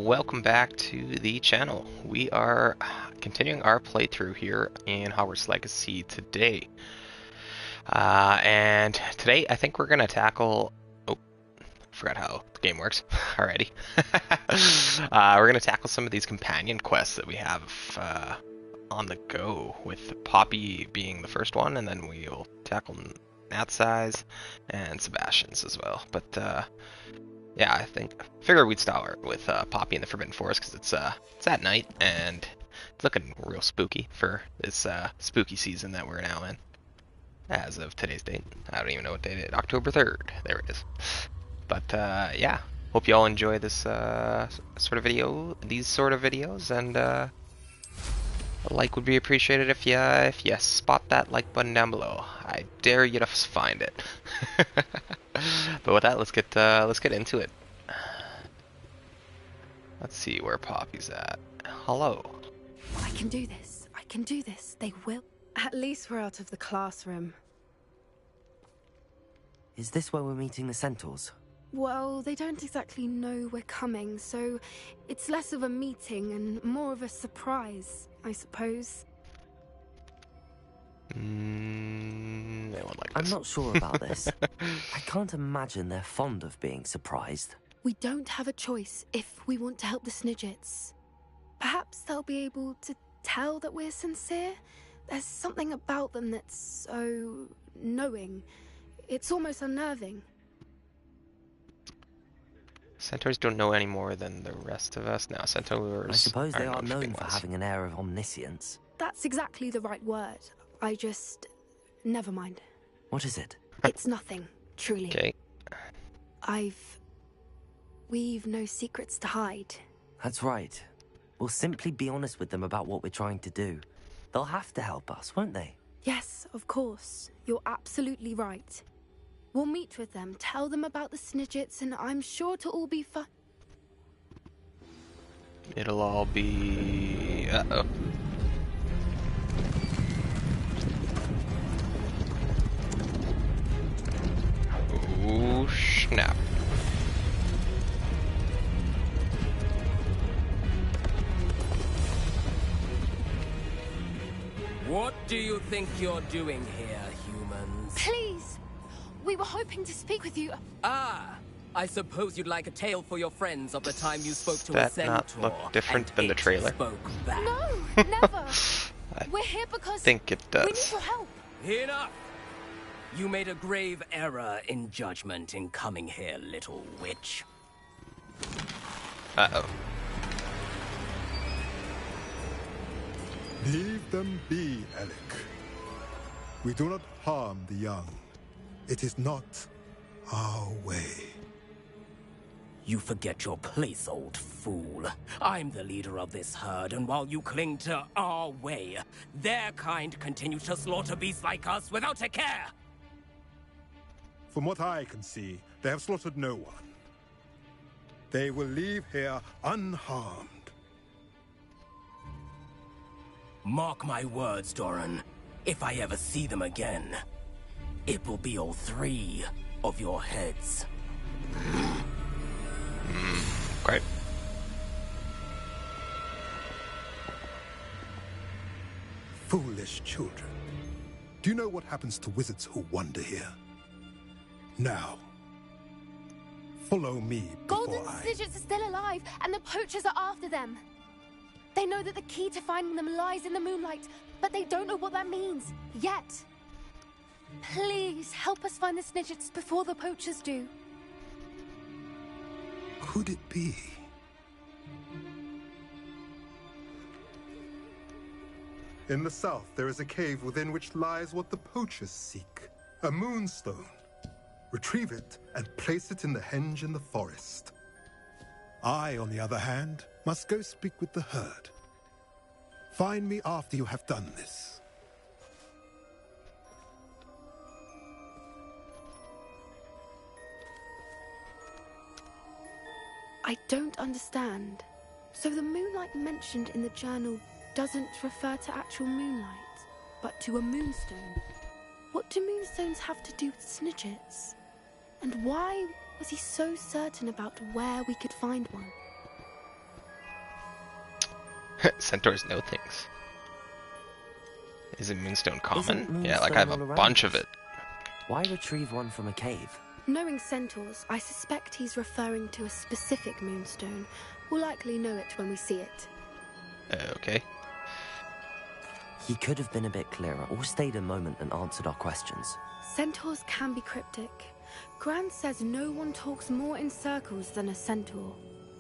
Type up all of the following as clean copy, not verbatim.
welcome back to the channel. We are continuing our playthrough here in Hogwarts Legacy today. And today I think we're going to tackle... Oh, forgot how the game works already. We're going to tackle some of these companion quests that we have on the go, with Poppy being the first one, and then we'll tackle Nat's Eyes and Sebastian's as well. But yeah, I figured we'd start with Poppy in the Forbidden Forest because it's at night and it's looking real spooky for this spooky season that we're now in. As of today's date, I don't even know what date it is. October 3rd. There it is. But yeah, hope you all enjoy this sort of video, these sort of videos, and a like would be appreciated if you spot that like button down below. I dare you to find it. But with that, let's get into it. Let's see where Poppy's at. Hello. I can do this. I can do this. They will. At least we're out of the classroom. Is this where we're meeting the centaurs? Well, they don't exactly know we're coming, so it's less of a meeting and more of a surprise, I suppose. They won't like this. I'm not sure about this. I can't imagine they're fond of being surprised. We don't have a choice if we want to help the Snidgets. Perhaps they'll be able to tell that we're sincere. There's something about them that's so knowing. It's almost unnerving. Centaurs don't know any more than the rest of us. Now, centaurs. I suppose they are known for ones. having an air of omniscience. That's exactly the right word. I just... Never mind. What is it? It's nothing, truly. Okay. We've no secrets to hide. That's right. We'll simply be honest with them about what we're trying to do. They'll have to help us, won't they? Yes, of course. You're absolutely right. We'll meet with them, tell them about the Snidgets, and I'm sure it'll all be fun. It'll all be... Uh-oh. Oh, snap. What do you think you're doing here, humans? Please! We were hoping to speak with you. Ah, I suppose you'd like a tale for your friends of the time you spoke to a That centaur. not look different and than the it trailer? Spoke back. No, never. We're here because I think it we need does. your help. Enough! You made a grave error in judgment in coming here, little witch. Uh-oh. Leave them be, Alec. We do not harm the young. It is not our way. You forget your place, old fool. I'm the leader of this herd, and while you cling to our way, their kind continue to slaughter beasts like us without a care. From what I can see, they have slaughtered no one. They will leave here unharmed. Mark my words, Doran. If I ever see them again, it will be all three of your heads. Great. Foolish children. Do you know what happens to wizards who wander here? Now, follow me before Golden I... Snidgets are still alive, and the poachers are after them. They know that the key to finding them lies in the moonlight, but they don't know what that means, yet. Please, help us find the Snidgets before the poachers do. Could it be? In the south, there is a cave within which lies what the poachers seek. A moonstone. Retrieve it and place it in the henge in the forest. I, on the other hand, must go speak with the herd. Find me after you have done this. I don't understand. So the moonlight mentioned in the journal doesn't refer to actual moonlight, but to a moonstone. What do moonstones have to do with Snidgets? And why was he so certain about where we could find one? Centaurs know things. Isn't Moonstone common? Isn't Yeah, like I have a Moonstone all bunch around of it. Why retrieve one from a cave? Knowing centaurs, I suspect he's referring to a specific moonstone. We'll likely know it when we see it. Okay. He could have been a bit clearer, or stayed a moment and answered our questions. Centaurs can be cryptic. Gran says no one talks more in circles than a centaur.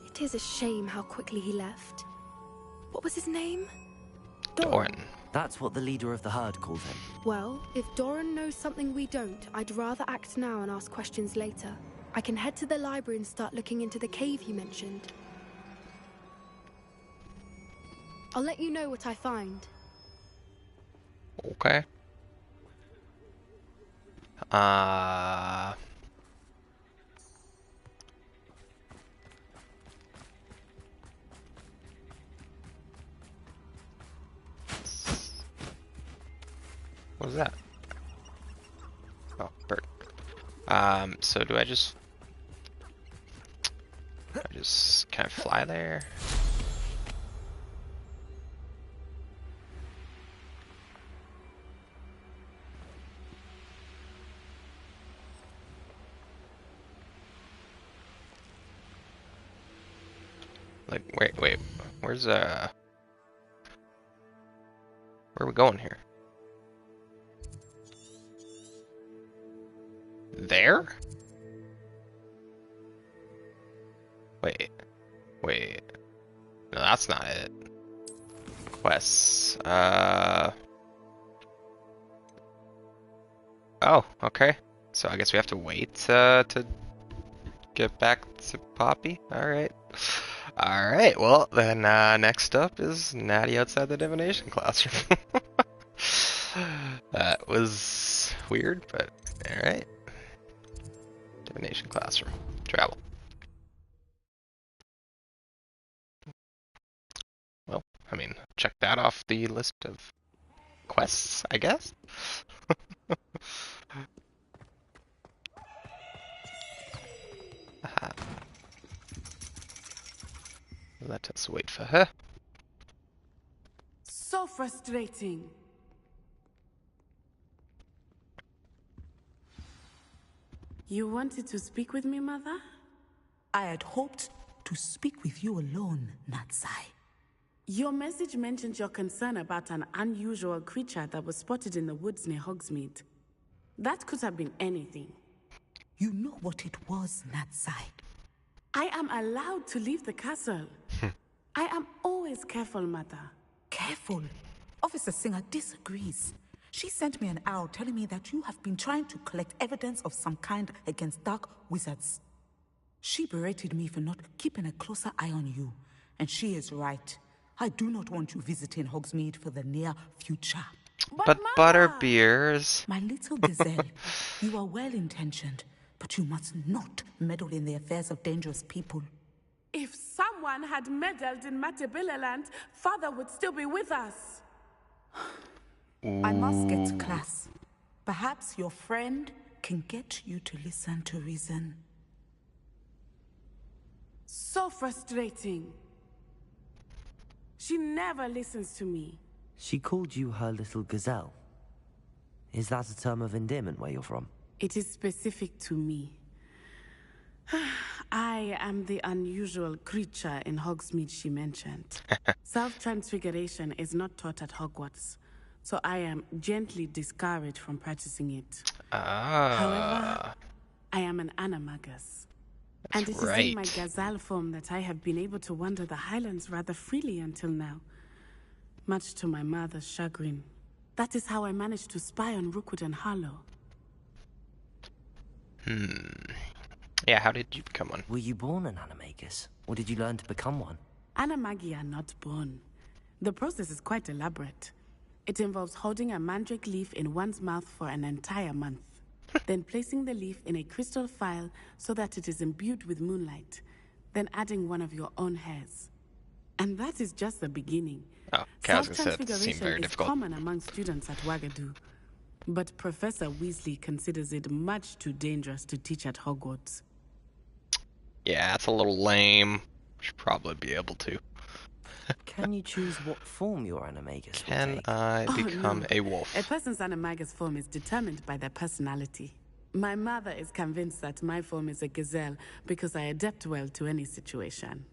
It is a shame how quickly he left. What was his name? Doran. That's what the leader of the herd called him. Well, if Doran knows something we don't, I'd rather act now and ask questions later. I can head to the library and start looking into the cave you mentioned. I'll let you know what I find. Okay. What was that? Oh, bird. So do I just can I fly there? Like, wait, where's where are we going here? There? Wait. No, that's not it. Quests. Oh, okay. So I guess we have to wait to get back to Poppy. Alright. Alright, well then next up is Natty outside the divination classroom. That was weird, but alright. Divination classroom. Travel. Well, I mean, check that off the list of quests, I guess. Aha. Let us wait for her. So frustrating. You wanted to speak with me, Mother? I had hoped to speak with you alone, Natsai. Your message mentioned your concern about an unusual creature that was spotted in the woods near Hogsmeade. That could have been anything. You know what it was, Natsai. I am allowed to leave the castle. I am always careful, Mother. Careful. Officer Singer disagrees. She sent me an owl telling me that you have been trying to collect evidence of some kind against dark wizards. She berated me for not keeping a closer eye on you, and she is right. I do not want you visiting Hogsmeade for the near future. But butterbeers. My little gazelle, you are well-intentioned, but you must not meddle in the affairs of dangerous people. If someone had meddled in Matabillaland, Father would still be with us. I must get to class. Perhaps your friend can get you to listen to reason. So frustrating. She never listens to me. She called you her little gazelle. Is that a term of endearment where you're from? It is specific to me. I am the unusual creature in Hogsmeade she mentioned. Self-transfiguration is not taught at Hogwarts, so I am gently discouraged from practicing it. However, I am an animagus. And it is in my gazelle form that I have been able to wander the Highlands rather freely until now. Much to my mother's chagrin. That is how I managed to spy on Rookwood and Harlow. Yeah, how did you become one? Were you born an animagus, or did you learn to become one? Animagi are not born. The process is quite elaborate. It involves holding a mandrake leaf in one's mouth for an entire month. Then placing the leaf in a crystal phial so that it is imbued with moonlight. Then adding one of your own hairs. And that is just the beginning. Oh, okay, I was gonna say that seemed very Self-transfiguration is difficult. common among students at Wagadu. But Professor Weasley considers it much too dangerous to teach at Hogwarts. Yeah, it's a little lame. Should probably be able to. Can you choose what form your animagus will Can take? I become no. a wolf? A person's animagus form is determined by their personality. My mother is convinced that my form is a gazelle because I adapt well to any situation.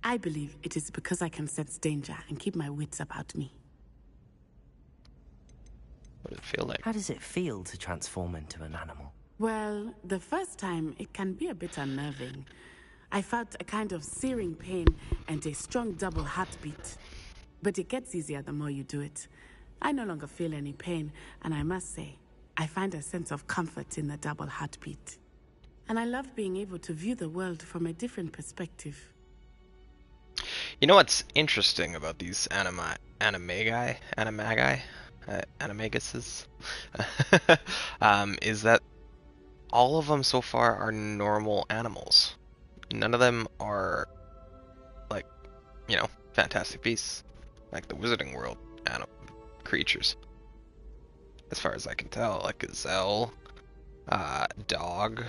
I believe it is because I can sense danger and keep my wits about me. What does it feel like? How does it feel to transform into an animal? Well, the first time it can be a bit unnerving. I felt a kind of searing pain and a strong double heartbeat. But it gets easier the more you do it. I no longer feel any pain, and I must say, I find a sense of comfort in the double heartbeat. And I love being able to view the world from a different perspective. You know what's interesting about these animaguses, is that all of them so far are normal animals. None of them are like, you know, fantastic beasts, like the Wizarding World creatures. As far as I can tell, like gazelle, dog,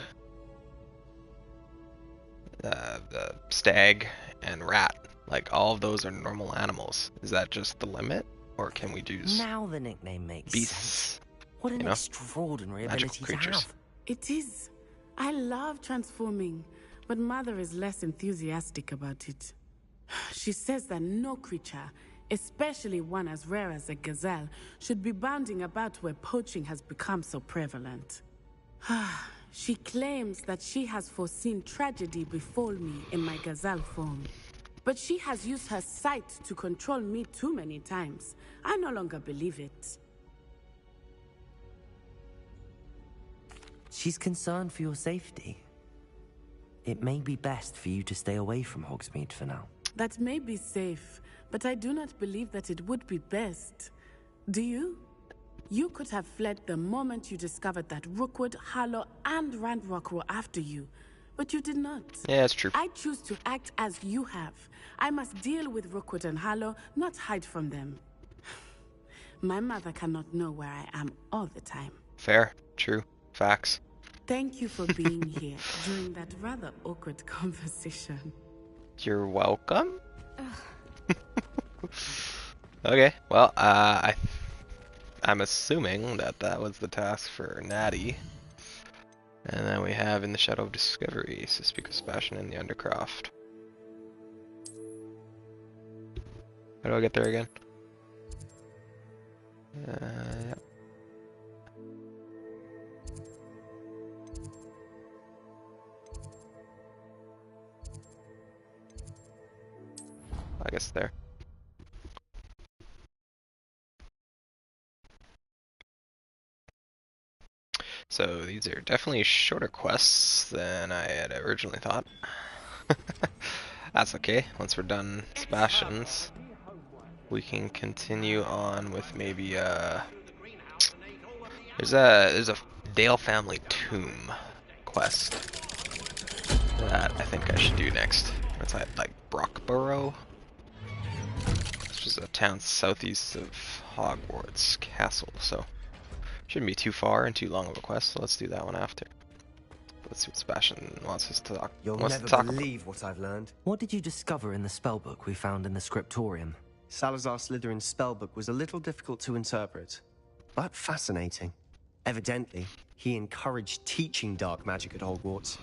the stag, and rat. Like all of those are normal animals. Is that just the limit, or can we do Now the nickname makes beasts? sense. What an you know, extraordinary magical ability creatures. to have. It is. I love transforming, but Mother is less enthusiastic about it. She says that no creature, especially one as rare as a gazelle, should be bounding about where poaching has become so prevalent. She claims that she has foreseen tragedy befall me in my gazelle form. But she has used her sight to control me too many times. I no longer believe it. She's concerned for your safety. It may be best for you to stay away from Hogsmeade for now. That may be safe, but I do not believe that it would be best. Do you? You could have fled the moment you discovered that Rookwood, Harlow, and Randrock were after you. But you did not. Yeah, it's true. I choose to act as you have. I must deal with Rookwood and Harlow, not hide from them. My mother cannot know where I am all the time. Fair, true, facts. Thank you for being here during that rather awkward conversation. You're welcome. Okay, well, I'm assuming that was the task for Natty. And then we have In the Shadow of Discovery, to speak of Sebastian in the Undercroft. How do I get there again? Yeah. I guess there. So these are definitely shorter quests than I had originally thought. That's okay. Once we're done Sebastian's, we can continue on with maybe there's a Dale family tomb quest that I think I should do next. That's at like Brockborough, which is a town southeast of Hogwarts Castle. So shouldn't be too far and too long of a quest. So let's do that one after. Let's see what Sebastian wants us to talk. You'll wants never to talk believe what I've learned. What did you discover in the spellbook we found in the scriptorium? Salazar Slytherin's spellbook was a little difficult to interpret, but fascinating. Evidently, he encouraged teaching dark magic at Hogwarts.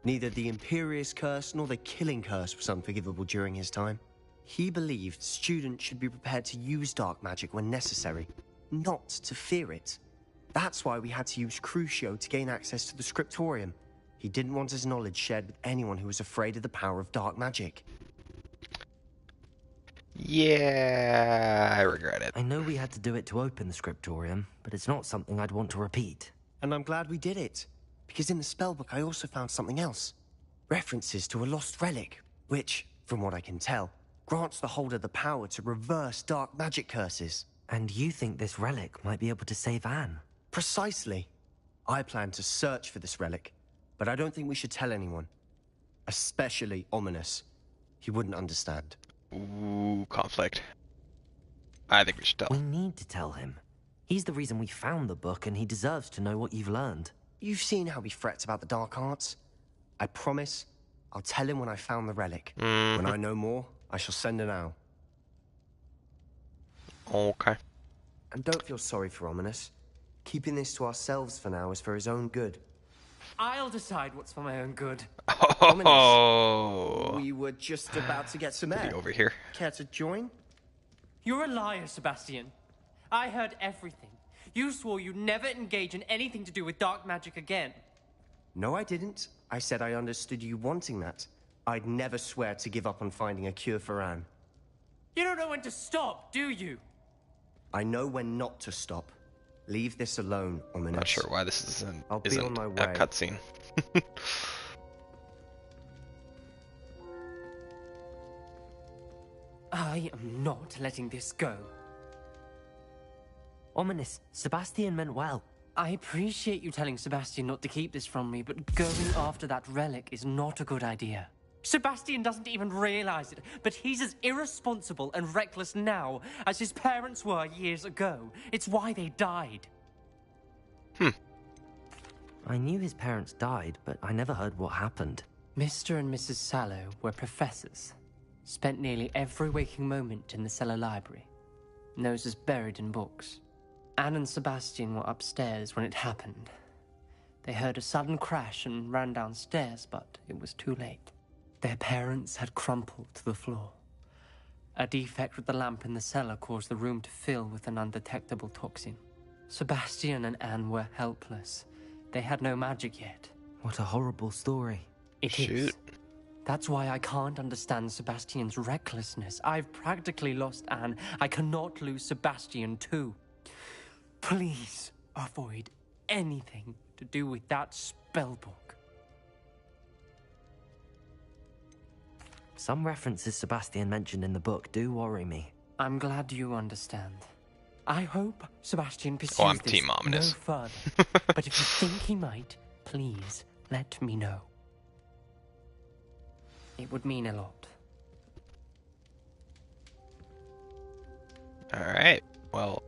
Neither the Imperious Curse nor the Killing Curse was unforgivable during his time. He believed students should be prepared to use dark magic when necessary, not to fear it. That's why we had to use Crucio to gain access to the scriptorium. He didn't want his knowledge shared with anyone who was afraid of the power of dark magic. Yeah, I regret it. I know we had to do it to open the scriptorium, but it's not something I'd want to repeat. And I'm glad we did it, because in the spellbook I also found something else. References to a lost relic, which, from what I can tell, grants the holder the power to reverse dark magic curses. And you think this relic might be able to save Anne? Precisely. I plan to search for this relic, but I don't think we should tell anyone. Especially Ominous. He wouldn't understand. Ooh, conflict. I think we should tell. We need to tell him. He's the reason we found the book, and he deserves to know what you've learned. You've seen how he frets about the dark arts. I promise I'll tell him when I found the relic. When I know more, I shall send an owl. Okay. And don't feel sorry for Ominous. Keeping this to ourselves for now is for his own good. I'll decide what's for my own good. Oh. We were just about to get some Get air. over here. Care to join? You're a liar, Sebastian. I heard everything. You swore you'd never engage in anything to do with dark magic again. No, I didn't. I said I understood you wanting that. I'd never swear to give up on finding a cure for Anne. You don't know when to stop, do you? I know when not to stop. Leave this alone, Ominous. Not sure why this isn't I'll be on my a way. cutscene. I am not letting this go. Ominous, Sebastian meant well. I appreciate you telling Sebastian not to keep this from me, but going after that relic is not a good idea. Sebastian doesn't even realize it, but he's as irresponsible and reckless now as his parents were years ago. It's why they died. I knew his parents died, but I never heard what happened. Mr. and Mrs. Sallow were professors. Spent nearly every waking moment in the cellar library. Noses buried in books. Anne and Sebastian were upstairs when it happened. They heard a sudden crash and ran downstairs, but it was too late. Their parents had crumpled to the floor. A defect with the lamp in the cellar caused the room to fill with an undetectable toxin. Sebastian and Anne were helpless. They had no magic yet. What a horrible story. It Shoot. is. That's why I can't understand Sebastian's recklessness. I've practically lost Anne. I cannot lose Sebastian too. Please avoid anything to do with that spellbook. Some references Sebastian mentioned in the book do worry me. I'm glad you understand. I hope Sebastian pursues I'm this Team Ominous. no further. But if you think he might, please let me know. It would mean a lot. Alright, well,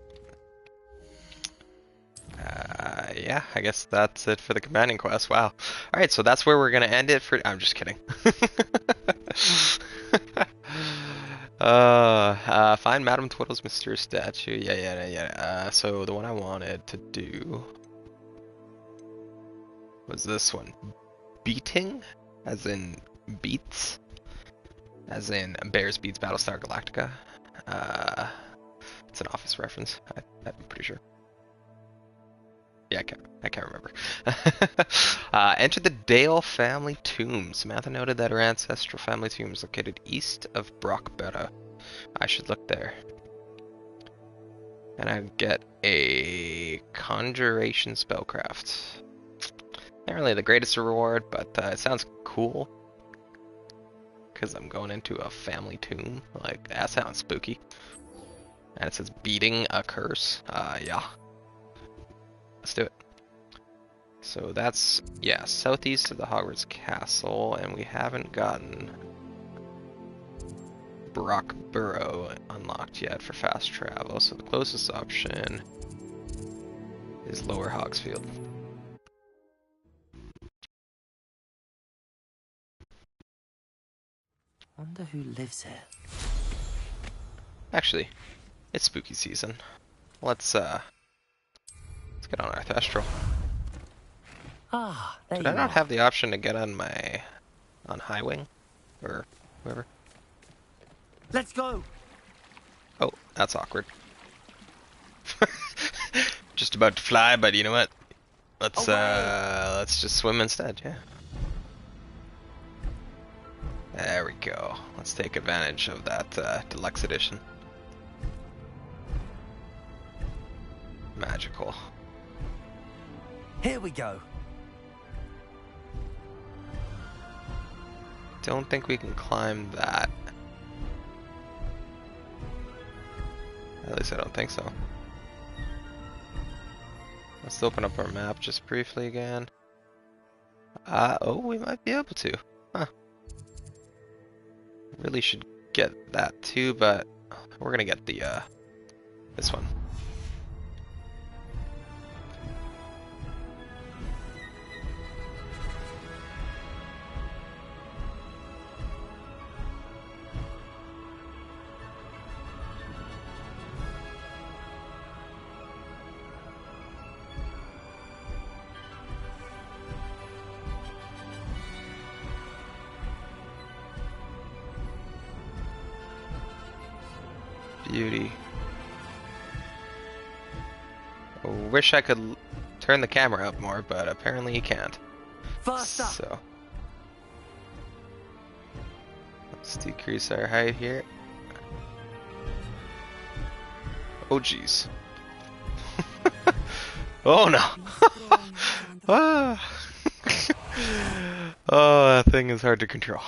yeah, I guess that's it for the companion quest. Wow. Alright, so that's where we're gonna end it for. I'm just kidding. Find Madame Twiddle's mysterious statue. Yeah. So the one I wanted to do was this one. Beating, as in beats, as in Bears Beats Battlestar Galactica. It's an Office reference. I'm pretty sure. Yeah, I can't remember. Enter the Dale family tomb. Samantha noted that her ancestral family tomb is located east of Brockbetta. I should look there. And I get a conjuration spellcraft. Not really the greatest reward, but it sounds cool. Because I'm going into a family tomb. Like, that sounds spooky. And it says beating a curse. Yeah. Let's do it. So that's, yeah, southeast of the Hogwarts Castle, and we haven't gotten Brockborough unlocked yet for fast travel, so the closest option is Lower Hogsfield. Wonder who lives here. Actually, it's spooky season. Let's get on our Thestral. Ah, there Did you I not are. have the option to get on High Wing? Or whoever? Let's go! Oh, that's awkward. Just about to fly, but you know what? Let's just swim instead, yeah. There we go. Let's take advantage of that deluxe edition. Magical. Here we go. Don't think we can climb that. At least I don't think so. Let's open up our map just briefly again. Oh, we might be able to. Huh. Really should get that too, but we're gonna get the this one. Beauty. I wish I could turn the camera up more, but apparently you can't. Faster! So let's decrease our height here. Oh jeez. Oh no. Ah. Oh, that thing is hard to control.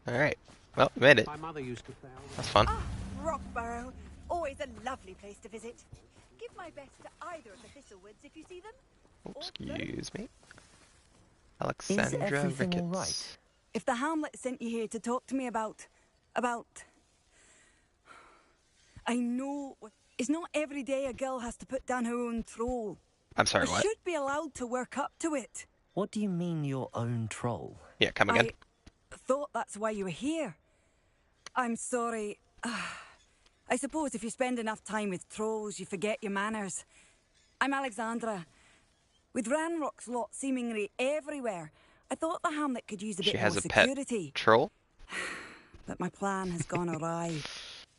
Alright. Well, made it. My mother used to found. That's fun. Ah, Rockborough. Always a lovely place to visit. Give my best to either of the Thistlewoods if you see them. Excuse me. Is Alexandra everything all Ricketts. right? If the Hamlet sent you here to talk to me about... I know... It's not every day a girl has to put down her own troll. I'm sorry, I what? should be allowed to work up to it. What do you mean your own troll? Yeah, come again. I thought that's why you were here. I'm sorry. I suppose if you spend enough time with trolls, you forget your manners. I'm Alexandra. With Ranrock's lot seemingly everywhere, I thought the Hamlet could use a She bit has more a pet security. troll? But my plan has gone awry.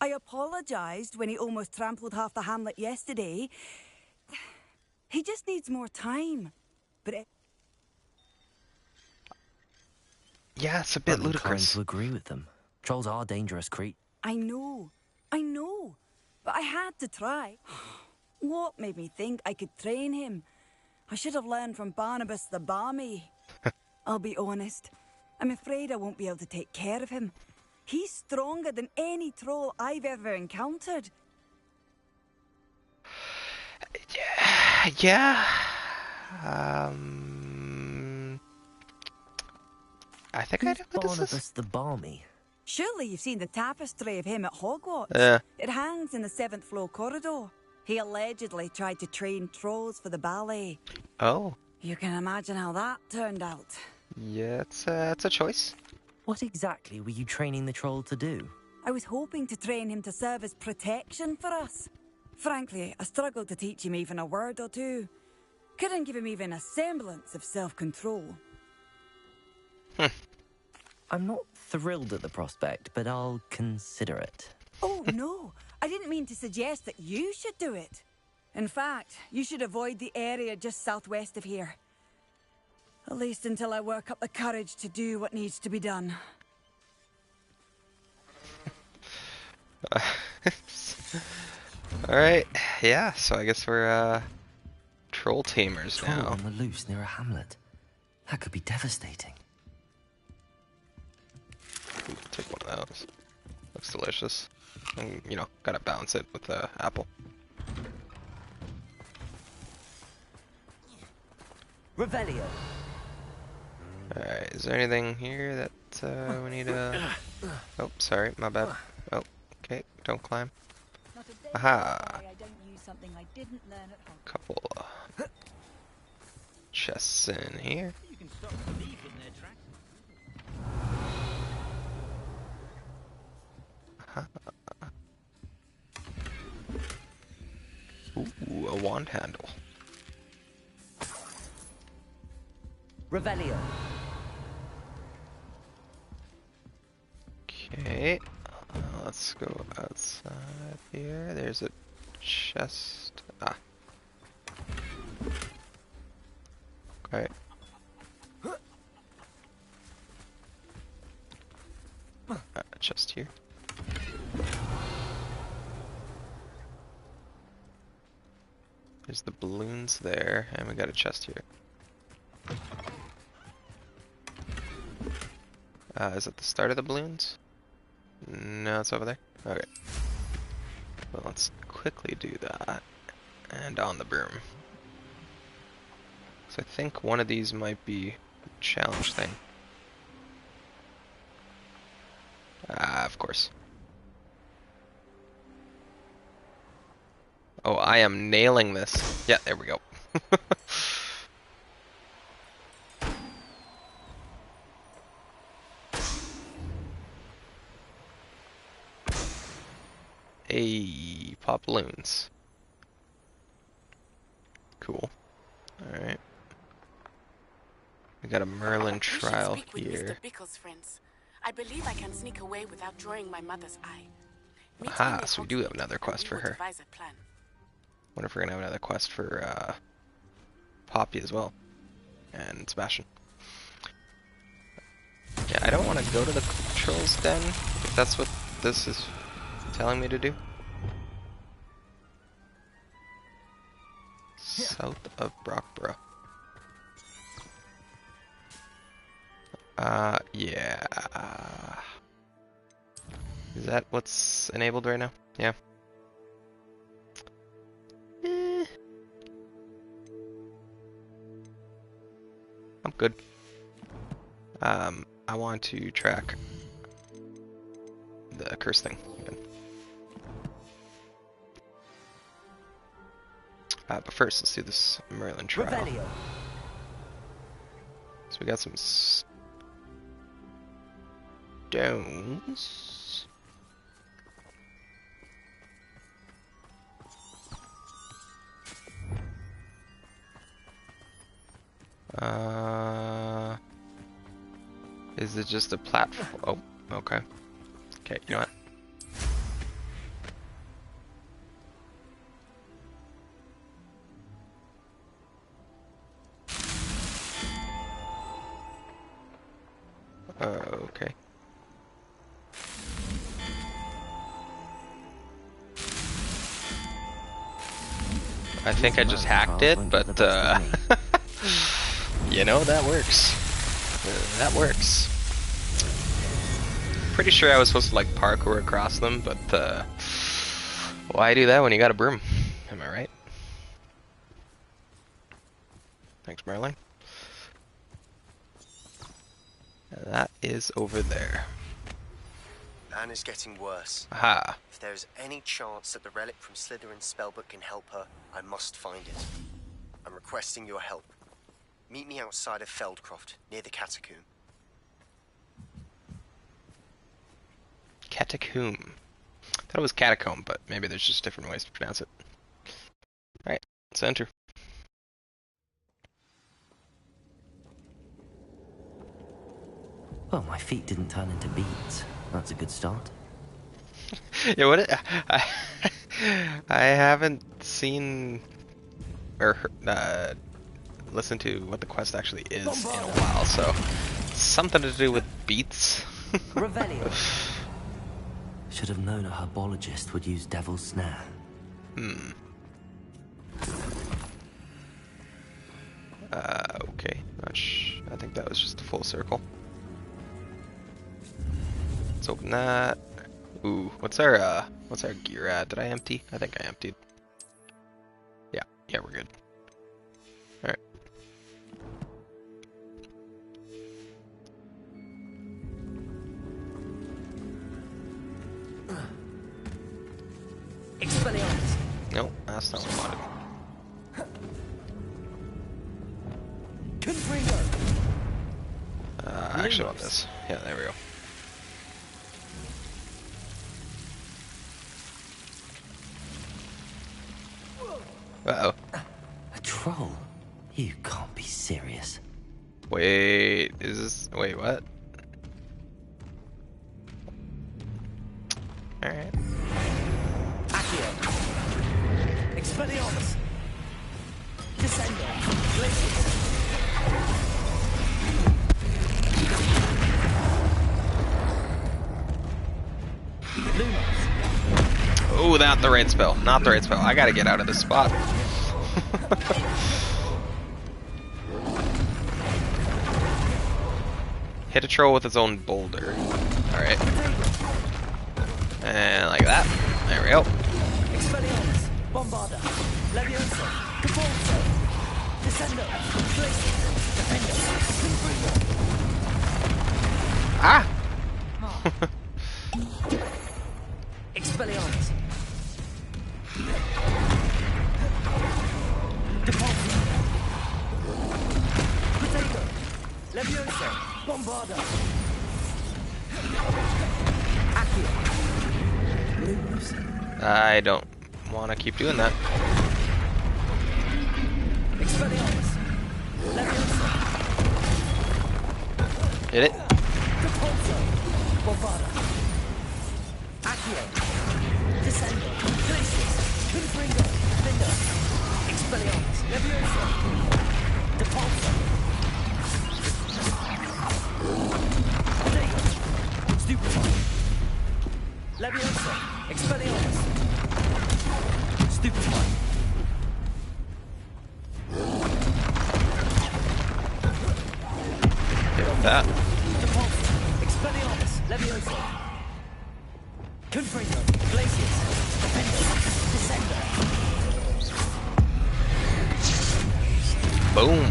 I apologised when he almost trampled half the Hamlet yesterday. He just needs more time. But Yeah, it's a bit I'm inclined ludicrous. to agree with them. Trolls are dangerous creatures. I know. But I had to try. What made me think I could train him? I should have learned from Barnabas the Barmy. I'll be honest. I'm afraid I won't be able to take care of him. He's stronger than any troll I've ever encountered. Yeah. I think I Who's know what this is. Barnabas the Barmy? Surely you've seen the tapestry of him at Hogwarts. Yeah. It hangs in the 7th floor corridor. He allegedly tried to train trolls for the ballet. Oh. You can imagine how that turned out. Yeah, it's a choice. What exactly were you training the troll to do? I was hoping to train him to serve as protection for us. Frankly, I struggled to teach him even a word or two. Couldn't give him even a semblance of self-control. I'm not thrilled at the prospect, but I'll consider it. Oh, no. I didn't mean to suggest that you should do it. In fact, you should avoid the area just southwest of here. At least until I work up the courage to do what needs to be done. Alright, yeah, so I guess we're troll tamers Troll now. on the loose near a hamlet. That could be devastating. Ooh, take one of those. Looks delicious. And, you know, gotta balance it with the apple. Revelio. Alright, is there anything here that we need to... Oh, sorry, my bad. Oh, okay, don't climb. Aha! Couple chests in here. Aha. Ooh, a wand handle. Revelio. Okay, let's go outside here. There's a chest. Ah. Okay. A chest here. There's the balloons there, and we got a chest here. Is it the start of the balloons? No, it's over there. Okay. Well, let's quickly do that. And on the broom. So I think one of these might be a challenge thing. Of course. Oh, I am nailing this. Yeah, there we go. Hey, pop balloons. Cool. Alright. We got a Merlin trial With here. Mr. Bickle's friends. I believe I can sneak away without drawing my mother's eye. Aha, so we do have another quest for her. Devise a plan. Wonder if we're gonna have another quest for Poppy as well, and Sebastian. Yeah, I don't want to go to the Trolls Den, if that's what this is telling me to do. South of Brockborough. Yeah. Is that what's enabled right now? Yeah. I'm good. I want to track the curse thing again. But first, let's do this Merlin trial. Revelio. So we got some stones. Is it just a platform? Oh, okay. Okay, you know what? Okay. I think I just hacked it, but you know, that works. That works. Pretty sure I was supposed to like parkour across them, but why do that when you got a broom? Am I right? Thanks, Merlin. That is over there. Anna's getting worse. Aha. If there's any chance that the relic from Slytherin's spellbook can help her, I must find it. I'm requesting your help. Meet me outside of Feldcroft, near the catacomb. Catacomb. I thought it was catacomb, but maybe there's just different ways to pronounce it. Alright, let's enter. Well, my feet didn't turn into beads. That's a good start. Yeah, what? I haven't seen or listened to what the quest actually is in a while, so something to do with beats. Revelio. Should have known a herbologist would use Devil's Snare. Okay. I think that was just a full circle. Let's open that. Ooh, what's our gear at? Did I empty? I think I emptied. Yeah, we're good. Alright. Expelliarmus. Nope, that's not what I wanted. Confringo. I actually want this. Yeah, there we go. Uh-oh. A troll? You can't be serious. Wait, is this... Wait, what? Alright. Accio. Expelliarmus. Descendo. Glacius. Oh, not the right spell. Not the right spell. I gotta get out of this spot. Hit a troll with its own boulder. Alright. And like that. There we go. Expelliarmus. Bombarda. Leviosa. Capulso. Descendo. Glacius. Defender. Ah! Expelliarmus. Depulso. Potato. Leviosa. Bombarda. Accio. Lumos. I don't want to keep doing that. Expelliarmus. Leviosa. Hit it. Depulso. Bombarda. Accio. Descendo. Glacius. Confringo. Finder. Expelliarmus. Leviosa. Depulso. Dagger. Stupefy. Leviosa. Expelliarmus. Stupefy. That. Expelliarmus, Leviosa. Confringo, Glacius, Defender, Descender. Boom.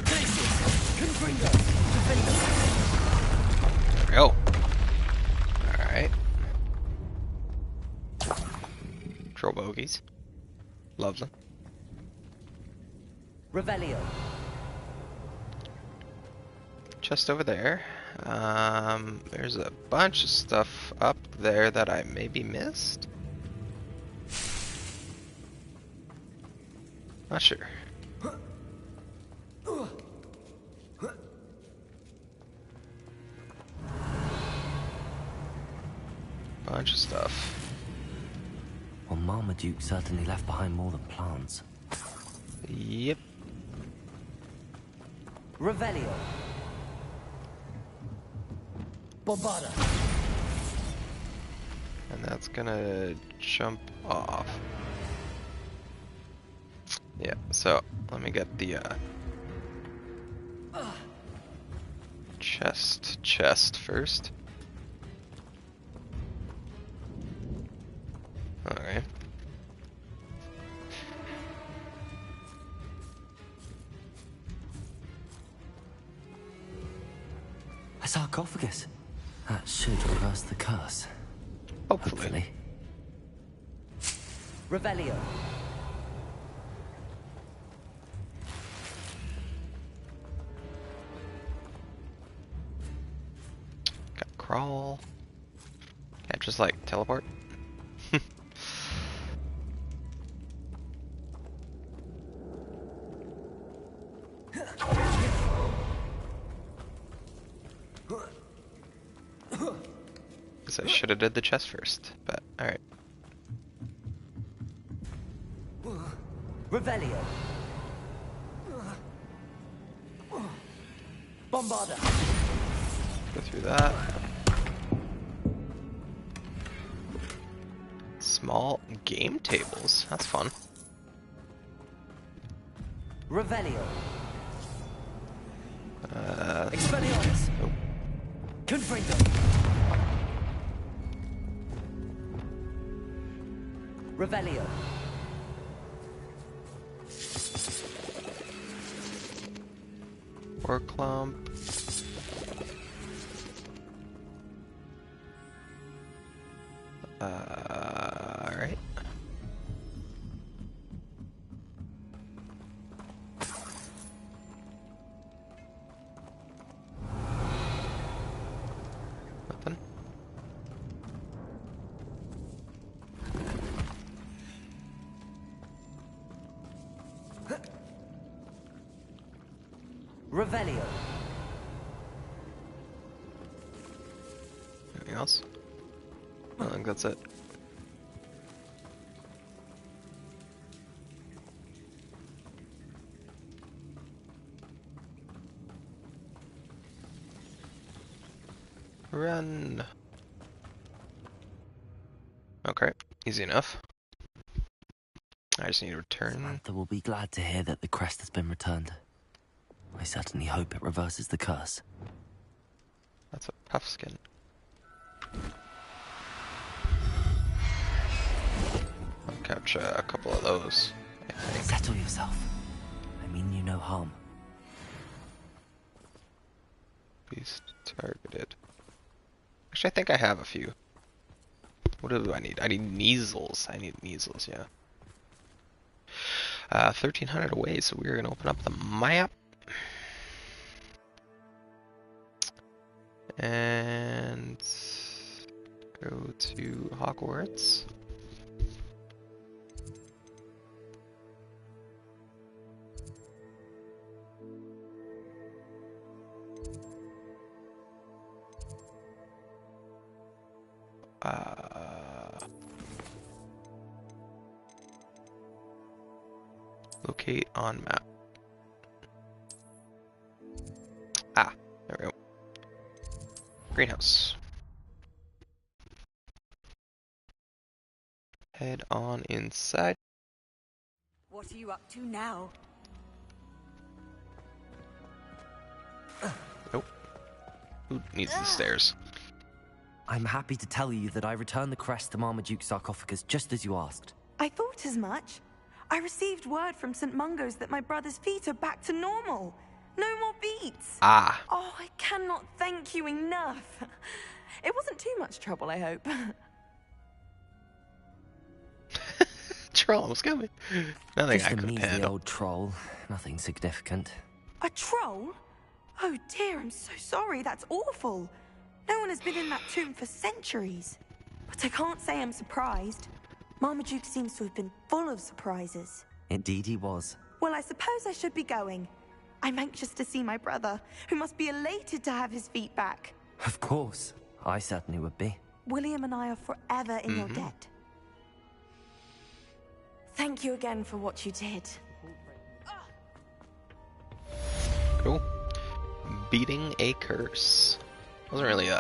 Glacius, Confringo, Defender. There we go. Alright. Troll bogeys. Lovely. Revelio. Just over there. There's a bunch of stuff up there that I maybe missed. Not sure. Bunch of stuff. Well, Marmaduke certainly left behind more than plants. Yep. Revelio. Bombarda. And that's gonna jump off. Yeah, so let me get the chest first. Okay. A sarcophagus. That should reverse the curse. Hopefully. Revelio. Got crawl. Can't just like teleport. Guess I should have did the chest first, but alright. Revelio. Bombarda. Go through that. Small game tables. That's fun. Revelio. Expelliarmus. Oh. Confringo. Revelio. Or clump. Alright. Nothing. Revelio. Anything else? I think that's it. Run. Okay, easy enough. I just need to return. Samantha will be glad to hear that the crest has been returned. I certainly hope it reverses the curse. That's a puffskin. I'll capture a couple of those, I think. Settle yourself. I mean you no harm. Beast targeted. Actually, I think I have a few. What do I need? I need measles. I need measles, yeah. 1300 away, so we're gonna open up the map. And go to Hogwarts. Locate on map. Ah, there we go. Greenhouse. Head on inside. What are you up to now? Nope. Who needs the stairs? I'm happy to tell you that I returned the crest to Marmaduke's sarcophagus just as you asked. I thought as much. I received word from St. Mungo's that my brother's feet are back to normal. No more beats. Ah. Oh, I cannot thank you enough. It wasn't too much trouble, I hope. Troll almost got me. Nothing Just I a couldn't measly handle. old troll. Nothing significant. A troll? Oh dear, I'm so sorry. That's awful. No one has been in that tomb for centuries. But I can't say I'm surprised. Marmaduke seems to have been full of surprises. Indeed he was. Well, I suppose I should be going. I'm anxious to see my brother, who must be elated to have his feet back. Of course. I certainly would be. William and I are forever in your debt. Thank you again for what you did. Cool. Beating a curse. Wasn't really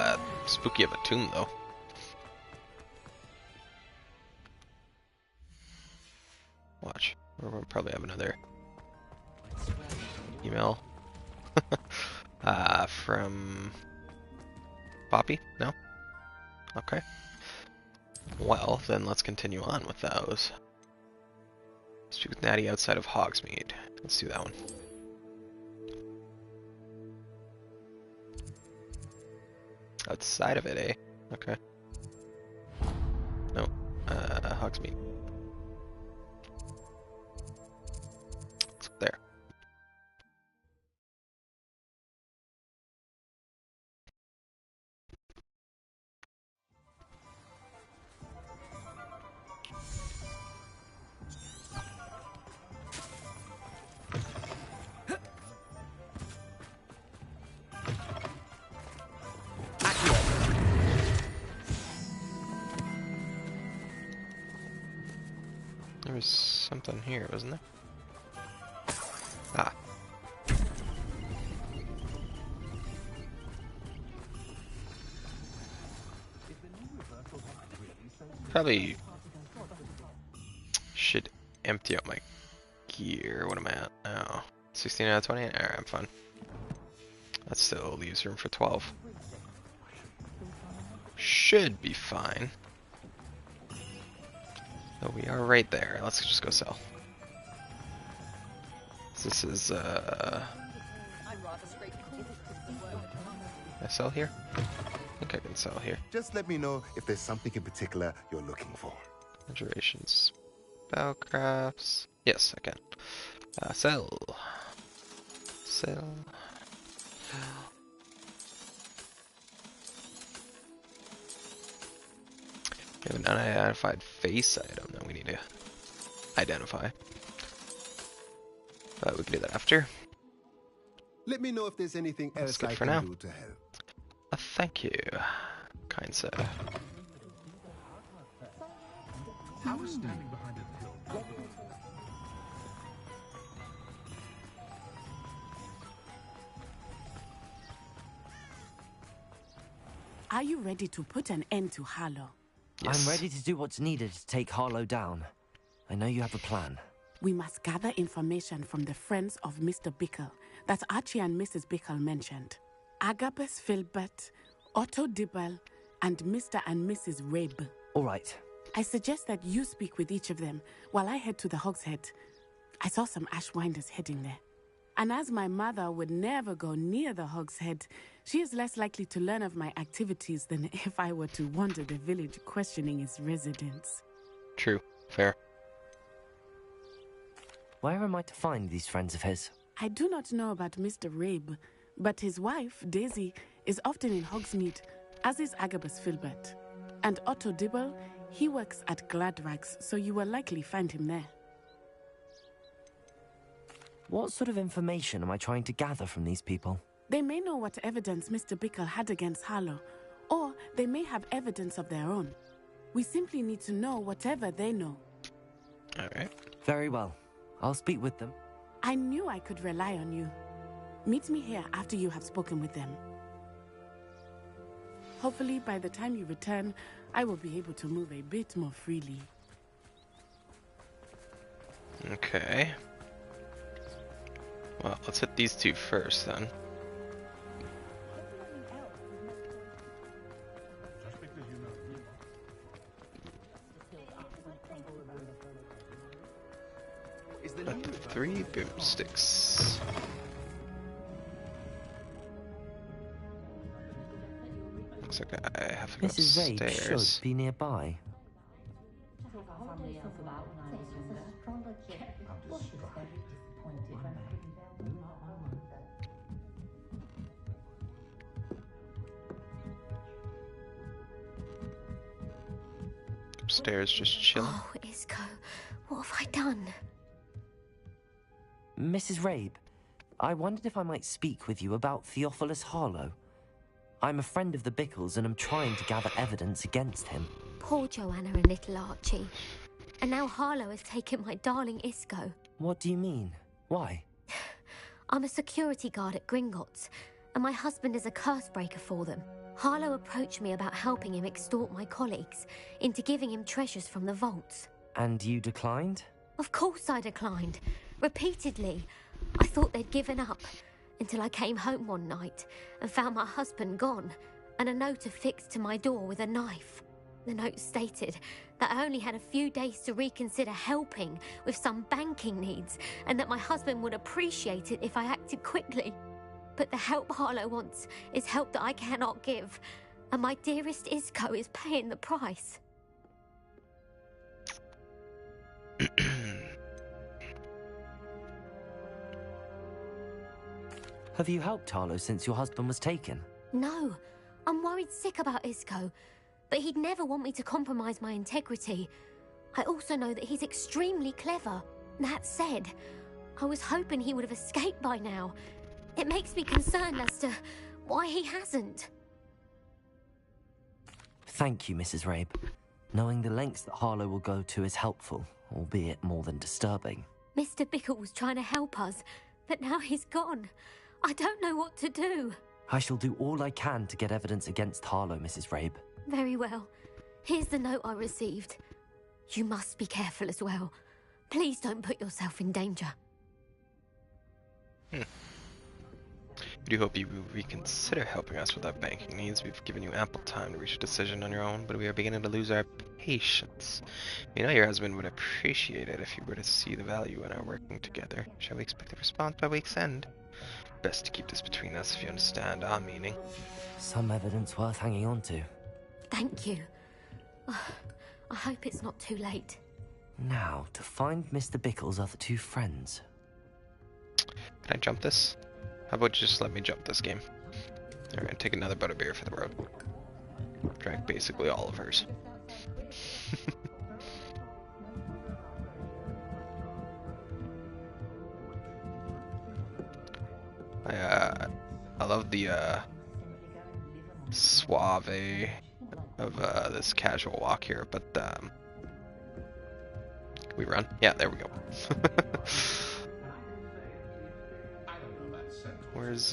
spooky of a tomb though. Watch. We'll probably have another email from Poppy? No? Okay. Well, then let's continue on with those. Speak with Natty outside of Hogsmeade. Let's do that one. Outside of it, eh? Okay. No. Hogsmeade. It's up there. There was something here, wasn't there? Ah. Probably should empty out my gear. What am I at now? 16 out of 20? Alright, I'm fine. That still leaves room for 12. Should be fine. Oh, we are right there. Let's just go sell. This is, Can I sell here? I think I can sell here. Just let me know if there's something in particular you're looking for. Conjurations. Spellcrafts. Yes, I can. Sell. Sell. We have an unidentified face item that we need to identify. But we can do that after. Let me know if there's anything That's else good I for can now. do to help. Thank you, kind sir. I was standing behind a hill. Are you ready to put an end to Harlow? Yes. I'm ready to do what's needed to take Harlow down. I know you have a plan. We must gather information from the friends of Mr. Bickle that Archie and Mrs. Bickle mentioned. Agabus Filbert, Otto Dibble, and Mr. and Mrs. Rabe. All right. I suggest that you speak with each of them while I head to the Hogshead. I saw some Ashwinders heading there. And as my mother would never go near the Hogshead, she is less likely to learn of my activities than if I were to wander the village questioning its residents. True. Fair. Where am I to find these friends of his? I do not know about Mr. Rabe, but his wife, Daisy, is often in Hogsmeade, as is Agabus Filbert. And Otto Dibble, he works at Gladrags, so you will likely find him there. What sort of information am I trying to gather from these people? They may know what evidence Mr. Bickle had against Harlow, or They may have evidence of their own. We simply need to know whatever they know. All right. Very well. I'll speak with them. I knew I could rely on you. Meet me here after you have spoken with them. Hopefully, by the time you return, I will be able to move a bit more freely. Okay. Well, let's hit these two first then. Got the 3 boomsticks. Looks like I have to go Mrs. Rabe upstairs. should be nearby. Upstairs, just chilling. Oh, Isco, what have I done? Mrs. Rabe, I wondered if I might speak with you about Theophilus Harlow. I'm a friend of the Bickles and I'm trying to gather evidence against him. Poor Joanna and little Archie. And now Harlow has taken my darling Isco. What do you mean? Why? I'm a security guard at Gringotts, and my husband is a curse breaker for them. Harlow approached me about helping him extort my colleagues into giving him treasures from the vaults. And you declined? Of course I declined. Repeatedly. I thought they'd given up, until I came home one night and found my husband gone, and a note affixed to my door with a knife. The note stated that I only had a few days to reconsider helping with some banking needs, and that my husband would appreciate it if I acted quickly. But the help Harlow wants is help that I cannot give, and my dearest Isco is paying the price. Have you helped Harlow since your husband was taken? No, I'm worried sick about Isco, but he'd never want me to compromise my integrity. I also know that he's extremely clever. That said, I was hoping he would have escaped by now. It makes me concerned as to why he hasn't. Thank you, Mrs. Rabe. Knowing the lengths that Harlow will go to is helpful, albeit more than disturbing. Mr. Bickle was trying to help us, but now he's gone. I don't know what to do. I shall do all I can to get evidence against Harlow, Mrs. Rabe. Very well. Here's the note I received. You must be careful as well. Please don't put yourself in danger. We do hope you will reconsider helping us with our banking needs. We've given you ample time to reach a decision on your own, but we are beginning to lose our patience. You know your husband would appreciate it if you were to see the value in our working together. Shall we expect a response by week's end? Best to keep this between us, if you understand our meaning. Some evidence worth hanging on to. Thank you. I hope it's not too late. Now, to find Mr. Bickle's other 2 friends. Can I jump this? How about you just let me jump this game? Alright, take another butterbeer for the road. Drank basically all of hers. I love the suave of this casual walk here, but can we run? Yeah, there we go. Where's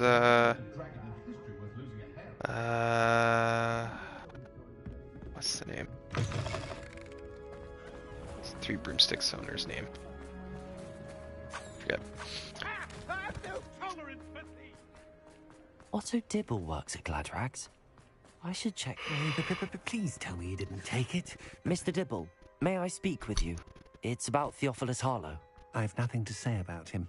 what's the name? It's 3 broomsticks owner's name. Forget. Otto Dibble works at Gladrags. I should check. Please tell me you didn't take it. Mr. Dibble, may I speak with you? It's about Theophilus Harlow. I've nothing to say about him.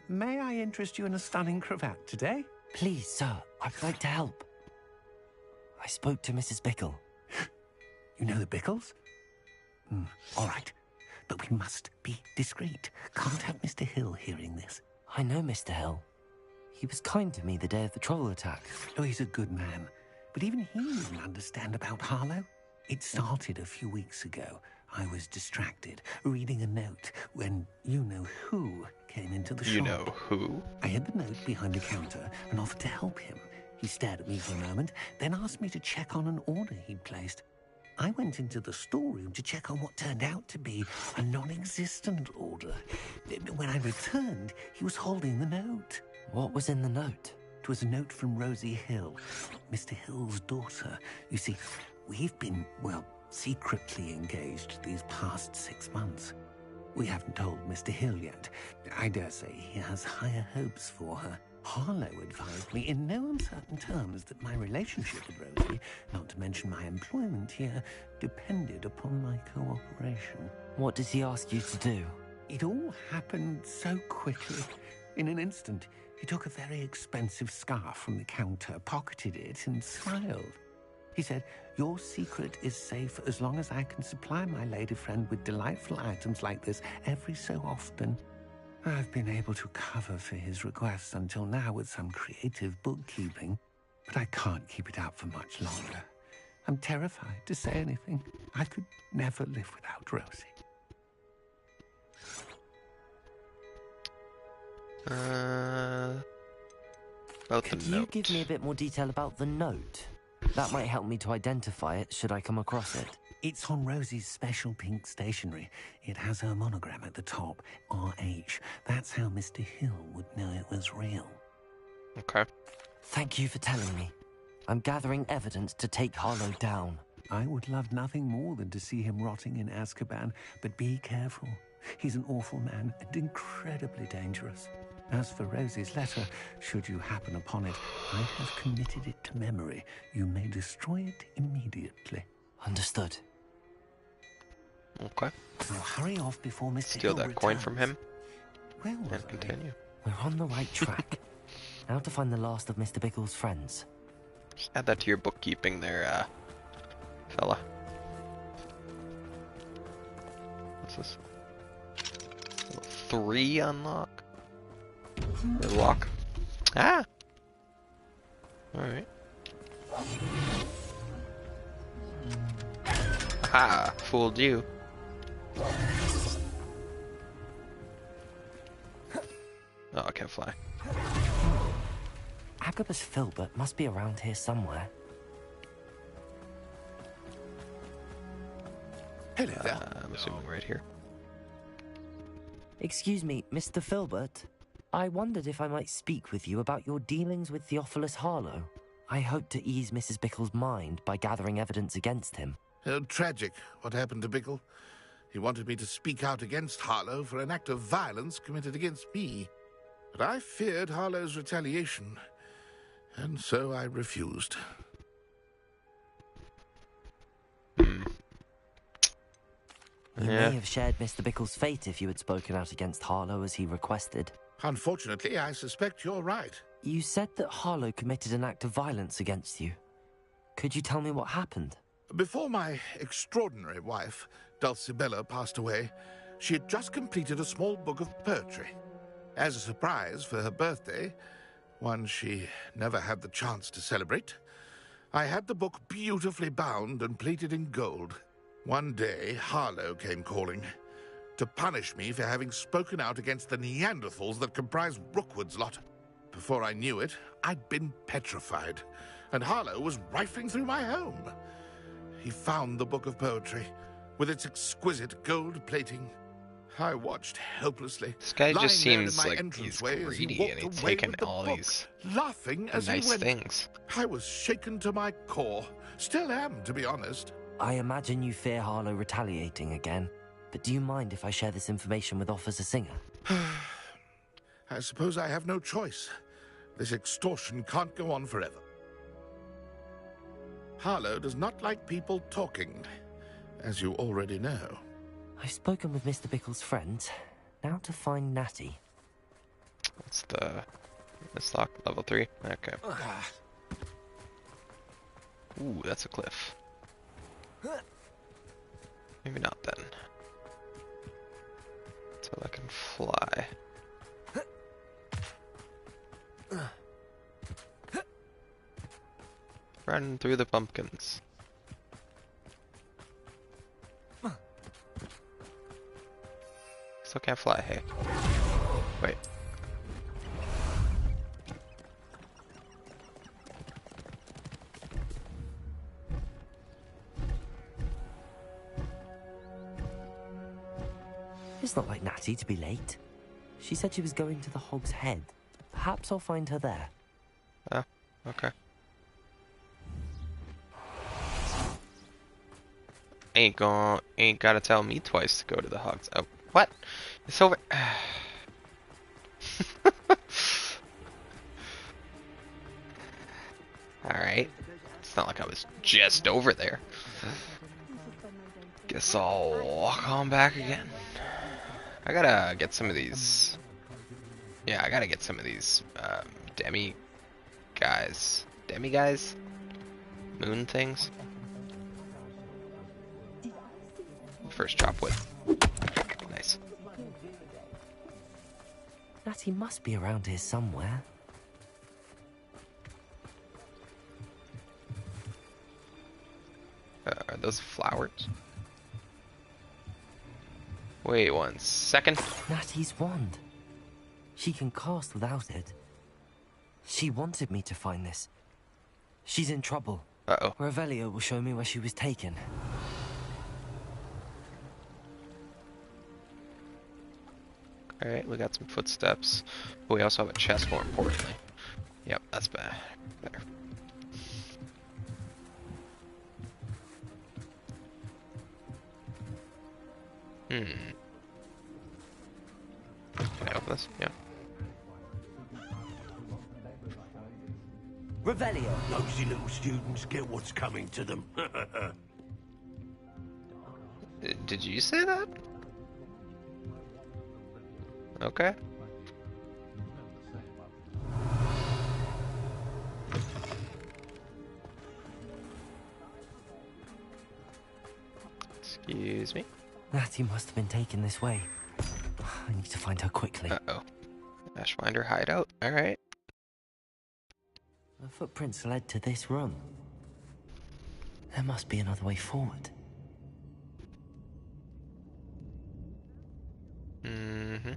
May I interest you in a stunning cravat today? Please, sir, I'd like to help. I spoke to Mrs. Bickle. You know the Bickles? All right, but we must be discreet. Can't have Mr. Hill hearing this. I know Mr. Hill. He was kind to me the day of the troll attack. Oh, he's a good man. But even he didn't understand about Harlow. It started a few weeks ago. I was distracted, reading a note, when you-know-who came into the shop. You know who? I hid the note behind the counter and offered to help him. He stared at me for a moment, then asked me to check on an order he'd placed. I went into the storeroom to check on what turned out to be a non-existent order. When I returned, he was holding the note. What was in the note? It was a note from Rosie Hill, Mr. Hill's daughter. You see, we've been, well, secretly engaged these past 6 months. We haven't told Mr. Hill yet. I dare say he has higher hopes for her. Harlow advised me in no uncertain terms that my relationship with Rosie, not to mention my employment here, depended upon my cooperation. What did he ask you to do? It all happened so quickly. In an instant, he took a very expensive scarf from the counter, pocketed it, and smiled. He said, "Your secret is safe as long as I can supply my lady friend with delightful items like this every so often." I've been able to cover for his requests until now with some creative bookkeeping, but I can't keep it up for much longer. I'm terrified to say anything. I could never live without Rosie. Could you give me a bit more detail about the note? That might help me to identify it should I come across it. It's on Rosie's special pink stationery. It has her monogram at the top, RH. That's how Mr. Hill would know it was real. Okay. Thank you for telling me. I'm gathering evidence to take Harlow down. I would love nothing more than to see him rotting in Azkaban, but be careful. He's an awful man and incredibly dangerous. As for Rosie's letter, should you happen upon it, I have committed it to memory. You may destroy it immediately. Understood. Okay. Now hurry off before Mr. Steal Hill that coin returns. from him. Where was And continue. We're on the right track. Now to find the last of Mr. Bickle's friends. Just add that to your bookkeeping there, fella. What's this? Level 3 unlock? Or lock? Ah! Alright. Aha! Fooled you. Oh, I can't fly. Agabus Filbert must be around here somewhere. Hello there. I'm assuming right here. Excuse me, Mr. Filbert. I wondered if I might speak with you about your dealings with Theophilus Harlow. I hope to ease Mrs. Bickle's mind by gathering evidence against him. Tragic, what happened to Bickle. He wanted me to speak out against Harlow for an act of violence committed against me. But I feared Harlow's retaliation, and so I refused. You may have shared Mr. Bickle's fate if you had spoken out against Harlow as he requested. Unfortunately, I suspect you're right. You said that Harlow committed an act of violence against you. Could you tell me what happened? Before my extraordinary wife, Dulcibella, passed away, she had just completed a small book of poetry. As a surprise for her birthday, one she never had the chance to celebrate, I had the book beautifully bound and plated in gold. One day, Harlow came calling to punish me for having spoken out against the Neanderthals that comprise Rookwood's lot. Before I knew it, I'd been petrified, and Harlow was rifling through my home. He found the book of poetry, with its exquisite gold plating. I watched helplessly. This guy lying just there in seems my like he's entranceway as he greedy walked and he's away taking with the all book, these laughing as nice he went. things. I was shaken to my core. Still am, to be honest. I imagine you fear Harlow retaliating again, but do you mind if I share this information with Officer Singer? I suppose I have no choice. This extortion can't go on forever. Harlow does not like people talking, as you already know. I've spoken with Mr. Bickle's friends. Now to find Natty. What's the... This lock? Level 3? Okay. Ooh, that's a cliff. Maybe not then. So I can fly. Run through the pumpkins. Still can't fly, hey. Wait. It's not like Natty to be late. She said she was going to the Hog's Head. Perhaps I'll find her there. Oh, okay. Ain't gotta tell me twice to go to the Hog's. Oh, what? It's over. Alright. It's not like I was just over there. Guess I'll walk on back again. I gotta get some of these. Yeah, I gotta get some of these demi guys. Moon things. First drop wood. Nice. Natty must be around here somewhere. Are those flowers? Wait 1 second. Natty's wand. She can cast without it. She wanted me to find this. She's in trouble. Uh-oh. Revelio will show me where she was taken. Alright, we got some footsteps. But we also have a chest, more importantly. Yep, that's bad. Better. Can I open this? Yeah. Revelio. Nosy little students get what's coming to them. Did you say that? Okay. Excuse me. Natty must have been taken this way. I need to find her quickly. Uh-oh. Ashfinder hideout. Alright. The footprints led to this room. There must be another way forward. Mm-hmm.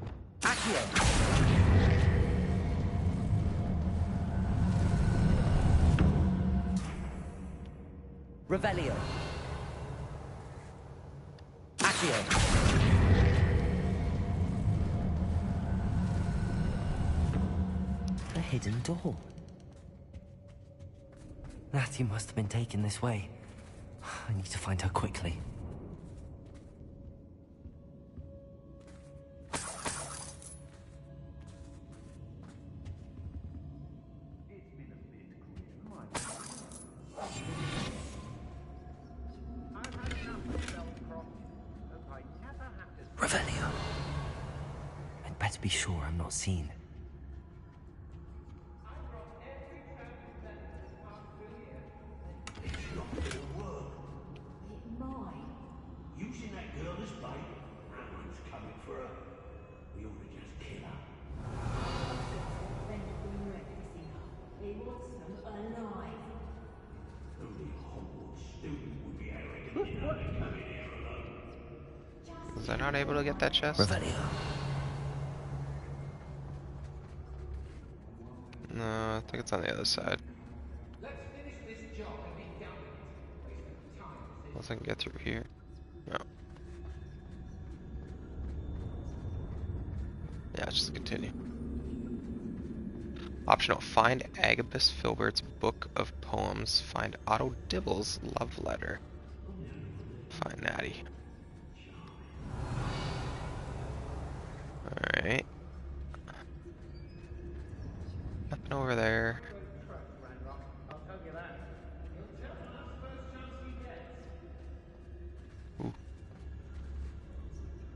Revelio. Accio. A hidden door. Natty must have been taken this way. I need to find her quickly. Revelio. I'd better be sure I'm not seen. Was I not able to get that chest? Revelio. No, I think it's on the other side. Unless I can get through here. No. Yeah, let's just continue. Optional. Find Agabus Filbert's Book of Poems. Find Otto Dibble's love letter. Find Natty. Alright. Nothing over there. Ooh.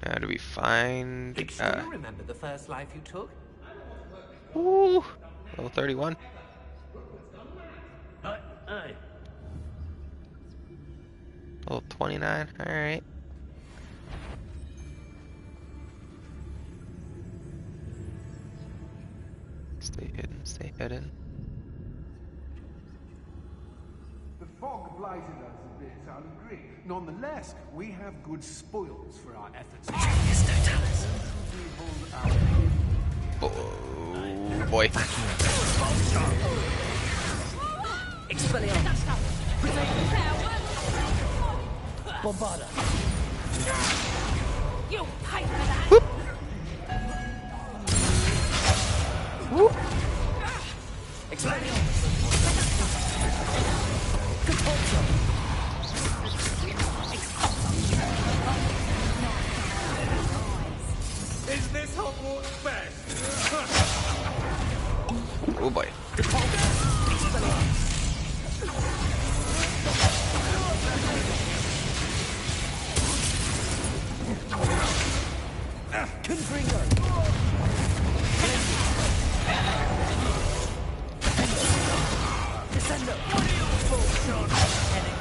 Now do we find... Do you remember the first life you took? Ooh! Level 31. Level 29, alright. Stay hidden, stay hidden. The fog blighted us a bit, I'll agree. Nonetheless, we have good spoils for our efforts. Oh boy. Expelliarmus. Bombarda. You'll pay for that. Whoop. Whoop. Is this Hogwarts best? Oh boy.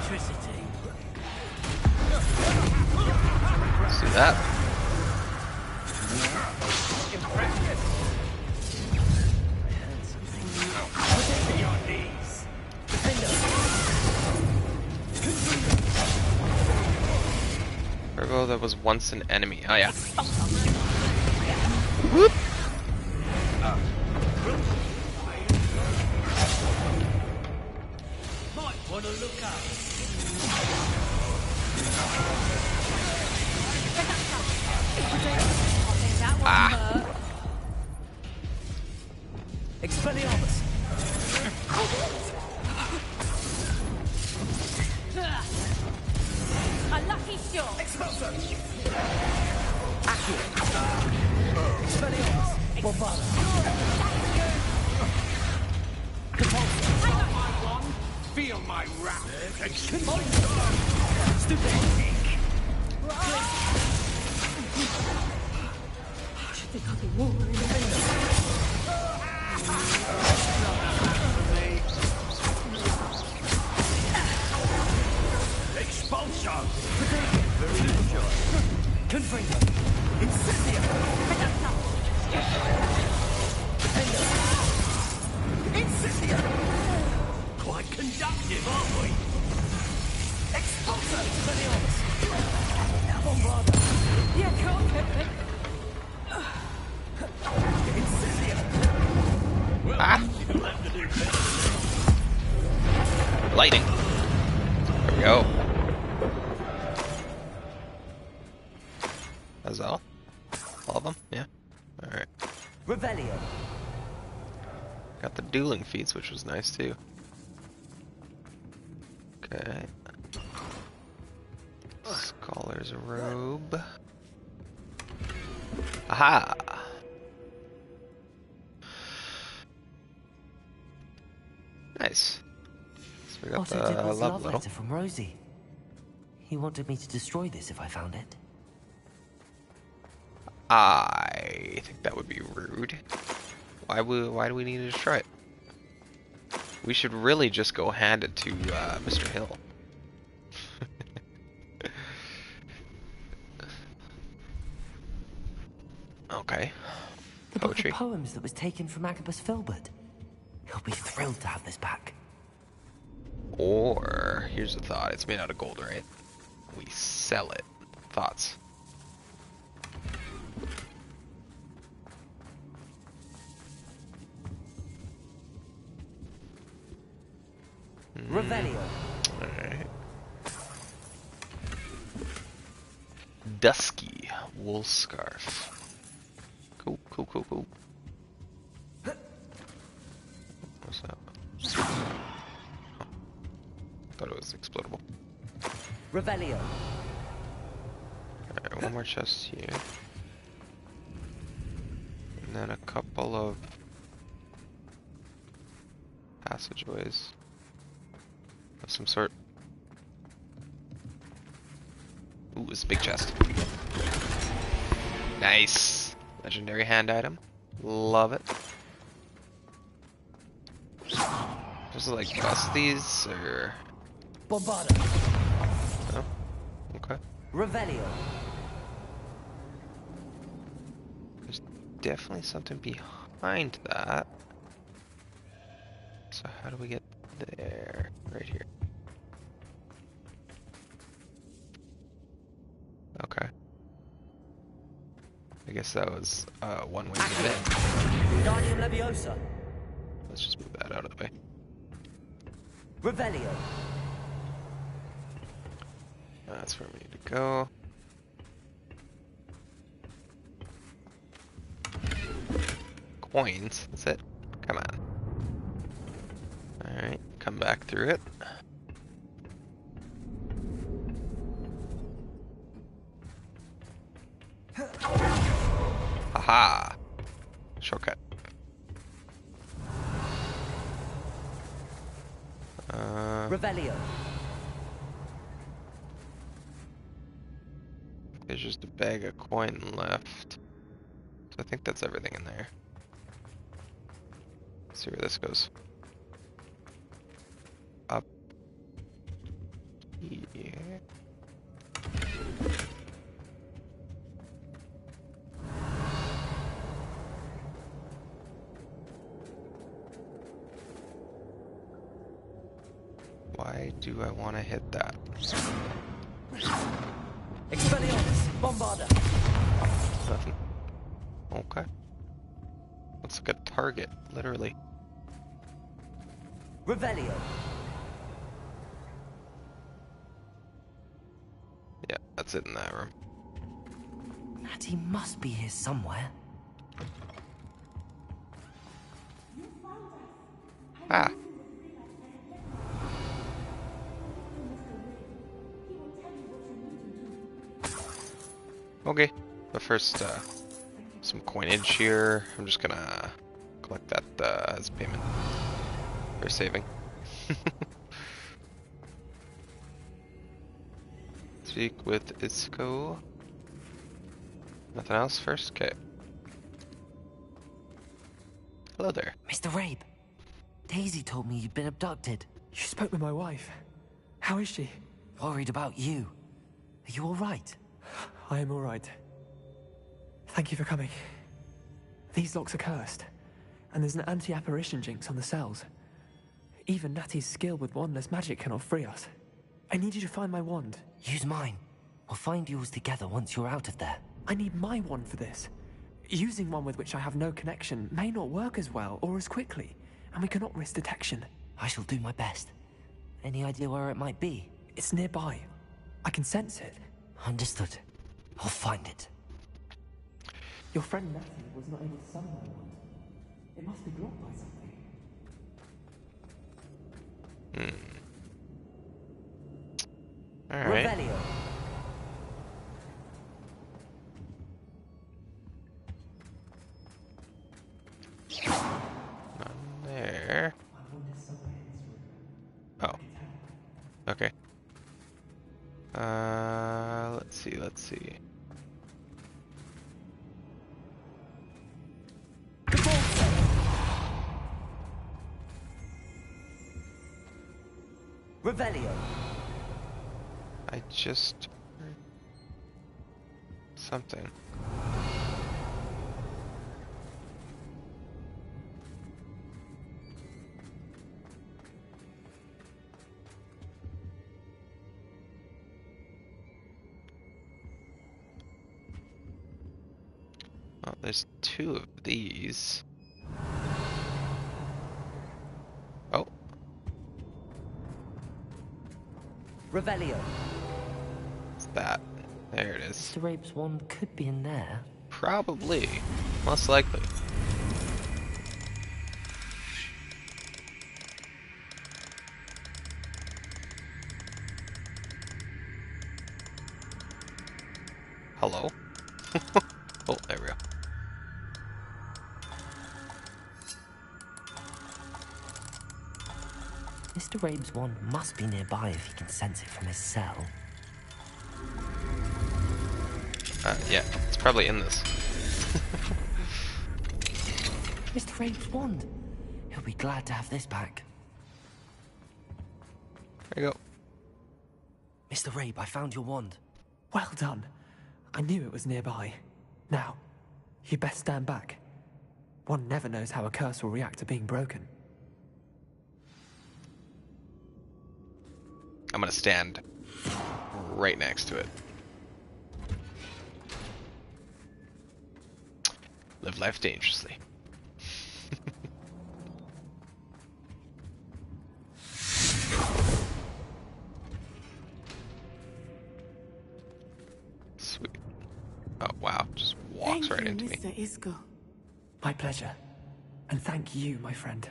Electricity. Let's do that. Virgo that was once an enemy. Oh yeah. Whoop. Might want to look up. Ah. Expelliarmus. A lucky shot. Expulsor. Accio. Expelliarmus. Bombarda. Feel my wrath. Stupid. Should think I'll be warmer in the winter. Expulsion. Very little joy. Confringo. Incendio. Defender. Incendio. Quite conductive, aren't we? Expulsor. Expelliarmus. Bombarda. Yeah, can't get it. Incendio. Ah. Lighting. There we go. That's all? All of them? Yeah. Alright. Revelio. Got the dueling feats, which was nice too. Okay. Scholar's robe. Aha! Nice. So we got Also, the Tickle's love love little. letter from Rosie. He wanted me to destroy this if I found it. I think that would be rude. Why do we need to destroy it? We should really just go hand it to Mr. Hill. Okay. The Poetry. book of poems that was taken from Agabus Filbert. He'll be thrilled to have this back. Or, here's a thought. It's made out of gold, right? We sell it. Thoughts? Revelio. Alright. Dusky wool scarf. Cool, cool, cool, cool. What's that? Oh. Thought it was explodable. Revelio. Alright, one more chest here. And then a couple of passageways of some sort. Ooh, it's a big chest. Nice! Legendary hand item. Love it. Just like bust these, or... Bombarda. Oh, okay. Revelio. There's definitely something behind that. So how do we get there? Right here. Okay. I guess that was one way to get in. Guardium Leviosa. Let's just move that out of the way. Revelio. That's where we need to go. coins. That's it. Come on. Alright, come back through it. Haha! Shortcut. Revelio. There's just a bag of coin left. So I think that's everything in there. Let's see where this goes. Up here. Why do I want to hit that? Expelliarmus, Bombarda. Nothing. Okay. Looks like a target, literally. Revelio. Yeah, that's it in that room. Natty must be here somewhere. Ah. Okay, but first, some coinage here. I'm just gonna collect that as payment for saving. Speak with Isco. Nothing else first? Okay. Hello there. Mr. Rabe, Daisy told me you'd been abducted. You spoke with my wife. How is she? Worried about you. Are you all right? I am all right. Thank you for coming. These locks are cursed, and there's an anti-apparition jinx on the cells. Even Natty's skill with wandless magic cannot free us. I need you to find my wand. Use mine. We'll find yours together once you're out of there. I need my wand for this. Using one with which I have no connection may not work as well or as quickly, and we cannot risk detection. I shall do my best. Any idea where it might be? It's nearby. I can sense it. Understood. I'll find it. Your friend Natty was not able to summon my wand. It must be blocked by something. Alright. Revelio. None there. Oh. Okay. Let's see. Revelio. I just heard something. Oh, there's two of these. Oh. Revelio. What's that? There it is. Mr. Rabe's wand could be in there. Probably. Most likely. Hello? Oh, there we go. Mr. Rabe's wand must be nearby if he can sense it from his cell. Yeah, it's probably in this. Mr. Rabe's wand. He'll be glad to have this back. There you go. Mr. Rabe, I found your wand. Well done. I knew it was nearby. Now, you best stand back. One never knows how a curse will react to being broken. I'm gonna stand right next to it. Live life dangerously. Sweet. Oh wow, just walks right into me. Mr. Isco. My pleasure. And thank you, my friend.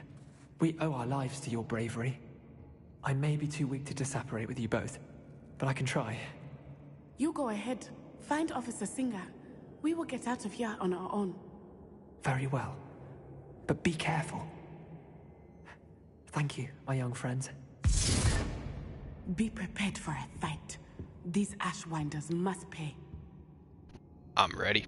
We owe our lives to your bravery. I may be too weak to disapparate with you both, but I can try. You go ahead. Find Officer Singer. We will get out of here on our own. Very well. But be careful. Thank you, my young friends. Be prepared for a fight. These Ashwinders must pay. I'm ready.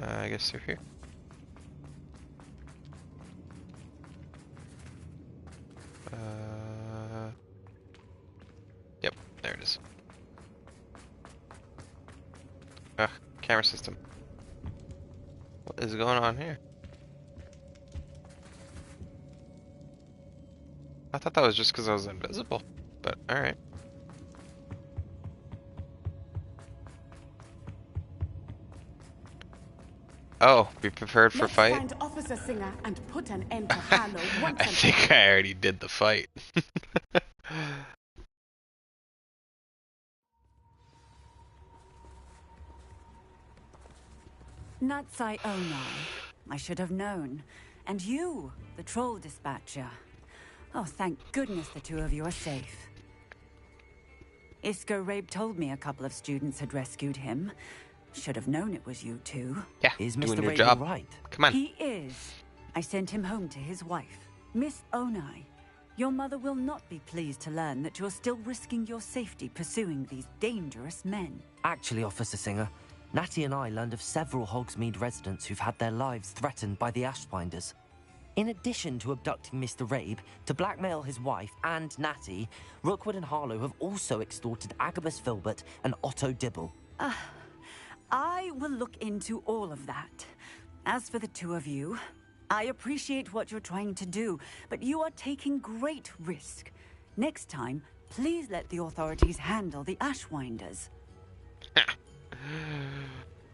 I guess they're here. Yep, there it is. Camera system. What is going on here? I thought that was just because I was invisible, but alright. Oh, be prepared for Let's fight? find Officer Singer and put an end to Harlow once I and think I already did the fight. Natsai Onai. I should have known. And you, the troll dispatcher. Oh, thank goodness the two of you are safe. Isco Rabe told me a couple of students had rescued him. Should have known it was you two. Yeah, is doing Mr. your Rabe job. Right? Come on. He is. I sent him home to his wife. Miss Onai, your mother will not be pleased to learn that you're still risking your safety pursuing these dangerous men. Actually, Officer Singer, Natty and I learned of several Hogsmeade residents who've had their lives threatened by the Ashwinders. In addition to abducting Mr. Rabe to blackmail his wife and Natty, Rookwood and Harlow have also extorted Agabus Filbert and Otto Dibble. I will look into all of that. As for the two of you, I appreciate what you're trying to do, but you are taking great risk. Next time, please let the authorities handle the Ashwinders.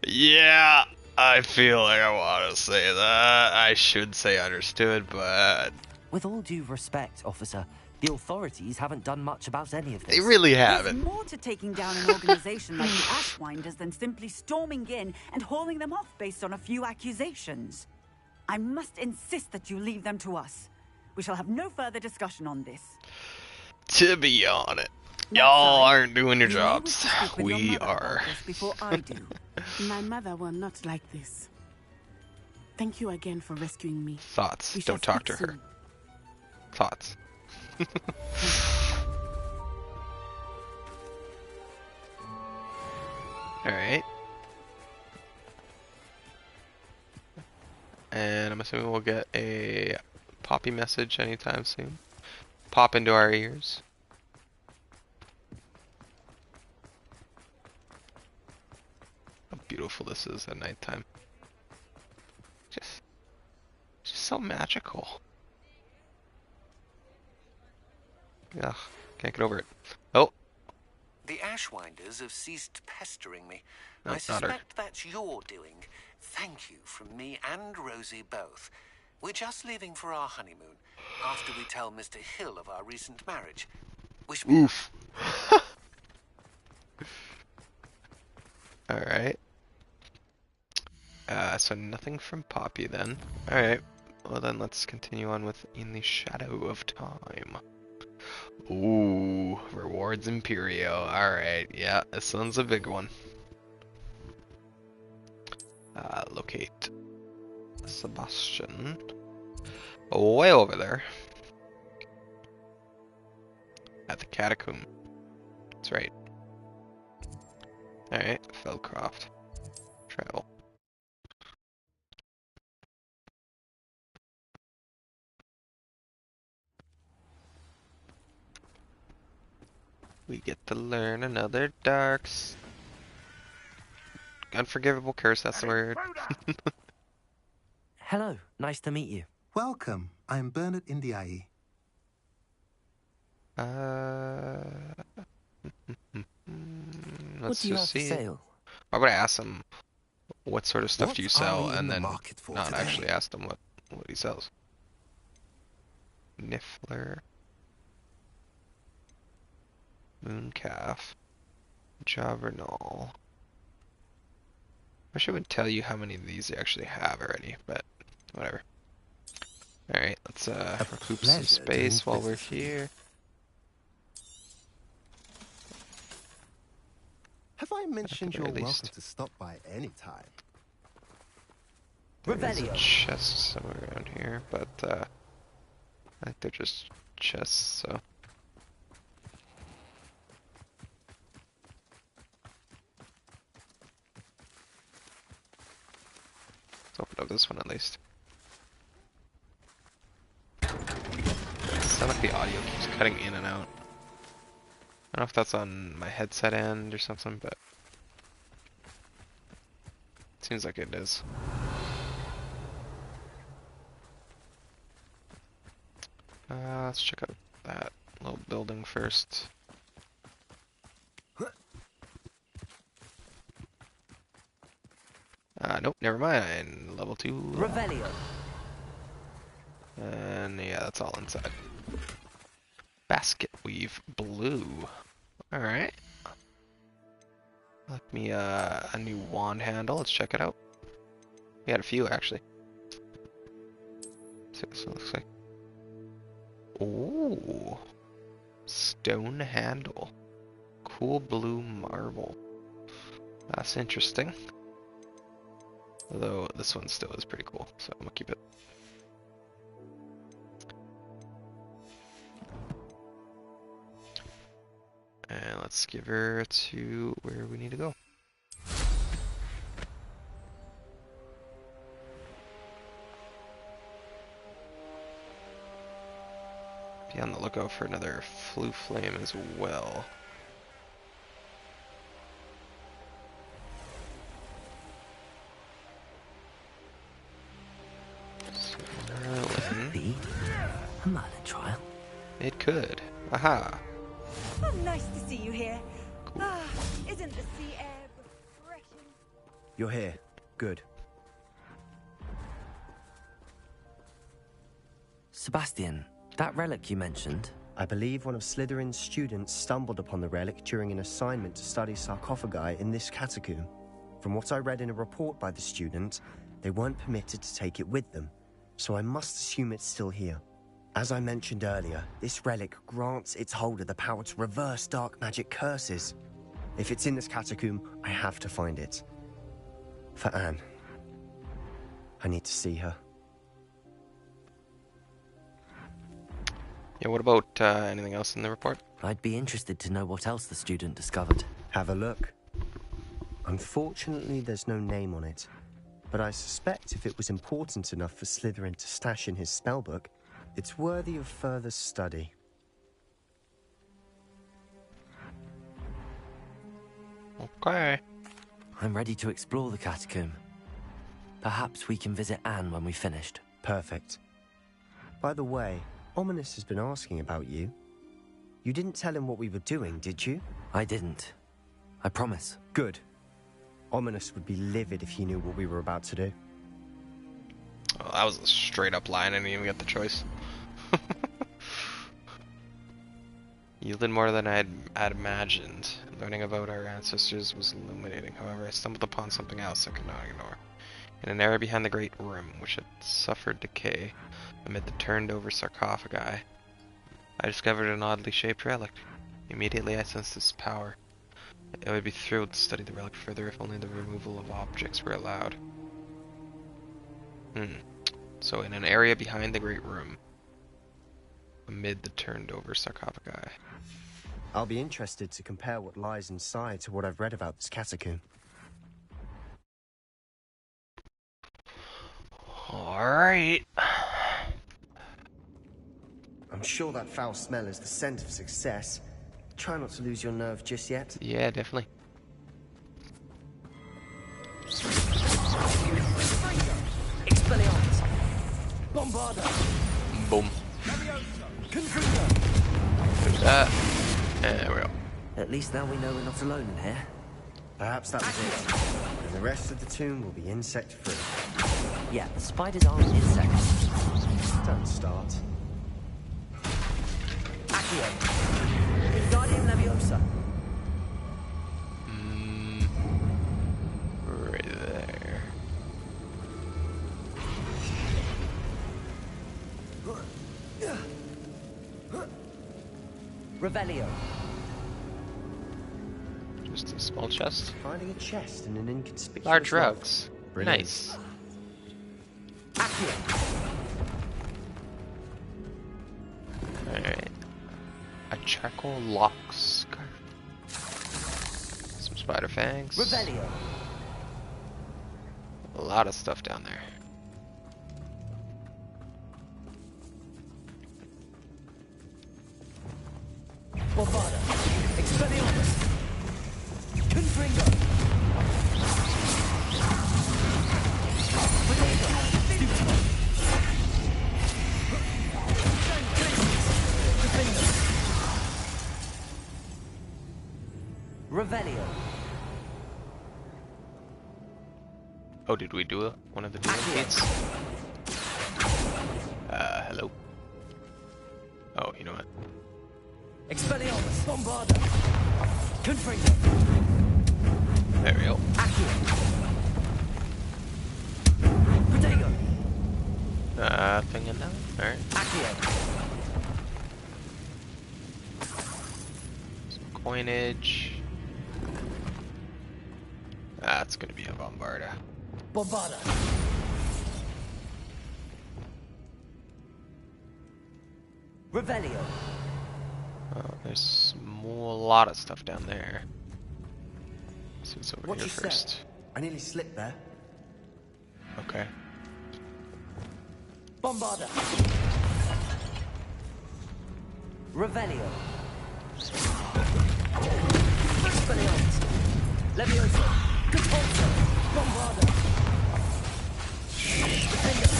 Yeah, I feel like I want to say that. I should say understood, but... With all due respect, officer, the authorities haven't done much about any of this. They really There's haven't. more to taking down an organization like the Ashwinders than simply storming in and hauling them off based on a few accusations. I must insist that you leave them to us. We shall have no further discussion on this. To be honest, y'all aren't doing your jobs. We are. Before I do. My mother will not like this. Thank you again for rescuing me. Thoughts. We shall Don't talk to speak her. soon. Thoughts. Alright. And I'm assuming we'll get a Poppy message anytime soon. Pop into our ears. How beautiful this is at nighttime. Just so magical. Ugh, can't get over it. Oh. The Ashwinders have ceased pestering me. No, I not her. suspect that's your doing. Thank you from me and Rosie both. We're just leaving for our honeymoon after we tell Mr. Hill of our recent marriage. Wish me Oof. Alright. So nothing from Poppy then. Alright. Well then let's continue on with In the Shadow of Time. Ooh, rewards Imperio. Alright, yeah, this one's a big one. Locate Sebastian. Way over there. At the catacomb. That's right. Alright, Feldcroft. Travel. We get to learn another unforgivable curse, that's the word. Hello, nice to meet you. Welcome. I am Bernard Indiai. What Let's do you just have for see. sale? Why would I ask him what sort of stuff What do you are sell, we in and the then market for not today? actually ask them what he sells. Niffler, Mooncalf, Javernal. I wish I would tell you how many of these they actually have already, but whatever. Alright, let's recoup some space while we're here. Have I mentioned you're very welcome least. to stop by any time? There's a chest somewhere around here, but I think they're just chests, so. Let's open up this one at least. It sounds like the audio keeps cutting in and out. I don't know if that's on my headset end or something, but it seems like it is. Let's check out that little building first. Nope, never mind. Level 2. Revelio. And yeah, that's all inside. Basket weave blue. Alright. Like me a new wand handle. Let's check it out. We had a few actually. Let's see what this one looks like. Ooh. Stone handle. Cool blue marble. That's interesting. Although this one still is pretty cool, so I'm gonna keep it. And let's give her to where we need to go. Be on the lookout for another flue flame as well. Could be a Merlin trial. It could. Aha. Oh, nice to see you here. Cool. Ah, isn't the sea air refreshing? You're here. Good. Sebastian, that relic you mentioned. I believe one of Slytherin's students stumbled upon the relic during an assignment to study sarcophagi in this catacomb. From what I read in a report by the student, they weren't permitted to take it with them, so I must assume it's still here. As I mentioned earlier, this relic grants its holder the power to reverse dark magic curses. If it's in this catacomb, I have to find it. For Anne. I need to see her. Yeah, what about anything else in the report? I'd be interested to know what else the student discovered. Have a look. Unfortunately, there's no name on it, but I suspect if it was important enough for Slytherin to stash in his spellbook, it's worthy of further study. Okay. I'm ready to explore the catacomb. Perhaps we can visit Anne when we've finished. Perfect. By the way, Ominous has been asking about you. You didn't tell him what we were doing, did you? I didn't. I promise. Good. Ominous would be livid if he knew what we were about to do. Well, that was a straight up lie. I didn't even get the choice. Yielded more than I had imagined. Learning about our ancestors was illuminating. However, I stumbled upon something else I could not ignore. In an area behind the great room, which had suffered decay amid the turned-over sarcophagi, I discovered an oddly shaped relic. Immediately I sensed its power. I would be thrilled to study the relic further if only the removal of objects were allowed. So in an area behind the great room, amid the turned-over sarcophagi. I'll be interested to compare what lies inside to what I've read about this catacomb. Alright. I'm sure that foul smell is the scent of success. Try not to lose your nerve just yet. Yeah, definitely. Expelliarmus. Bombarda. Boom. There's that. There we go. At least now we know we're not alone in here. Perhaps that was it. And the rest of the tomb will be insect-free. Yeah, the spiders aren't insects. Don't start. Accio. Wingardium Leviosa. Right there. Revelio. Just a small chest. Finding a chest in an inconspicuous Large rock. rugs. Brilliant. Nice. Alright. A charcoal lock scarf. Some spider fangs. Revelio. A lot of stuff down there. Bombarda. Expelliarmus. Confringo. Revelio. Oh, did we do one of the demon feats? Hello? Oh, you know what? Expelliarmus. Bombarda. Confringo. There we go. Protego. Thing in there? Alright. Some coinage. That's gonna be a Bombarda. Bombarda. Revelio. Oh, there's a lot of stuff down there. So it's over What here you first. said? I nearly slipped there. Okay. Bombarda. Revelio. Expelliarmus. Leviosa. Catapulta. Bombarda. Defender.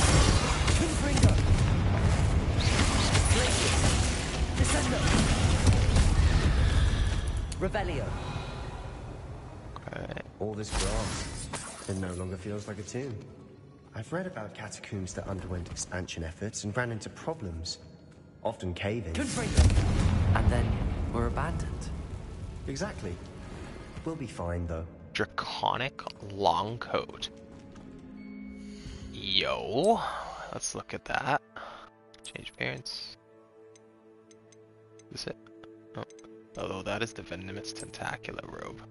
Confringo. Glacius. Descendo. Revelio. Okay. All this grass. It no longer feels like a tomb. I've read about catacombs that underwent expansion efforts and ran into problems. Often caving. And then were abandoned. Exactly. We'll be fine, though. Draconic long coat. Yo. Let's look at that. Change appearance. Is it? Oh. Although that is the venomous tentacula robe.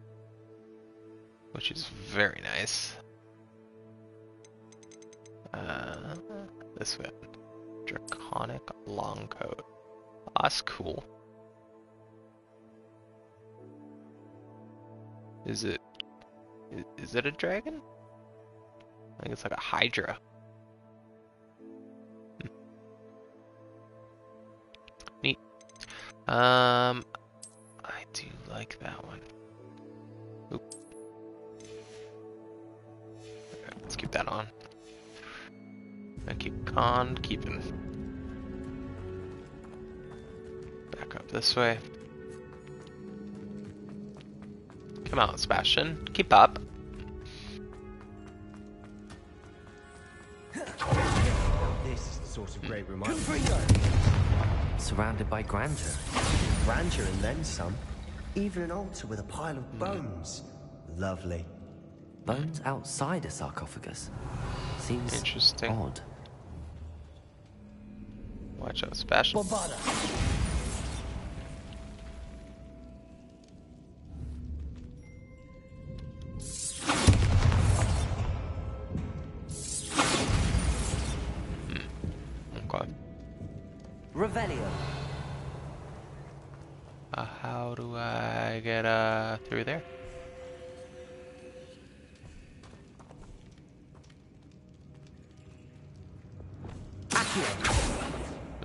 Which is very nice. This one. Draconic long coat. Oh, that's cool. Is it a dragon? I think it's like a hydra. Neat. I do like that one. Oop. Okay, let's keep that on. I keep keeping. Back up this way. Come on, Sebastian. Keep up. This is the sort of great room I Surrounded by grandeur. Grandeur and then some. Even an altar with a pile of bones. Lovely. Bones outside a sarcophagus. Seems interesting. Odd. Watch out, Sebastian. Bombarda. Okay. Revelio. How do I get through there?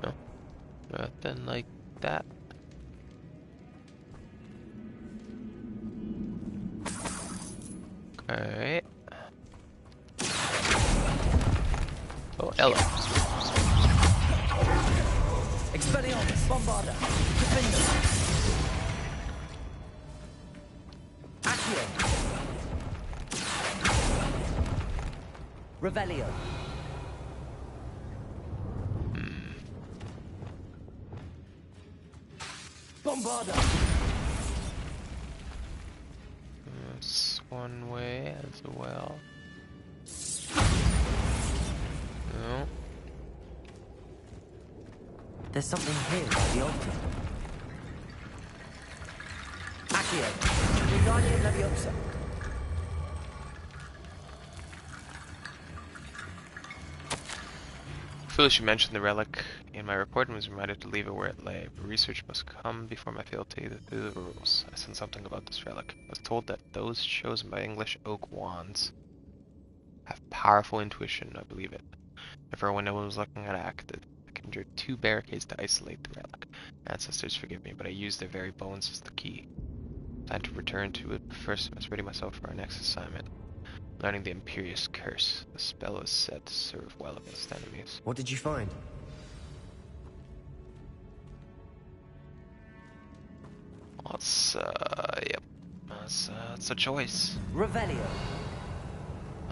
No, nothing like that. Okay. Oh, hello. Expelliarmus. Bombarda. Defender. Accio. Revelio. Bombarda. That's one way as well. No. There's something here by the altar. Accio. Wingardium Leviosa. Foolish you mentioned the relic in my report and was reminded to leave it where it lay, but research must come before my fealty to the rules. I said something about this relic. I was told that those chosen by English oak wands have powerful intuition. I believe it. Therefore, when no one was looking, I acted. I conjured 2 barricades to isolate the relic. Ancestors forgive me, but I used their very bones as the key. Time to return to it, but first I must ready myself for our next assignment. Learning the Imperious Curse. The spell is said to serve well against enemies. What did you find? Let's, yep. That's a choice. Revelio.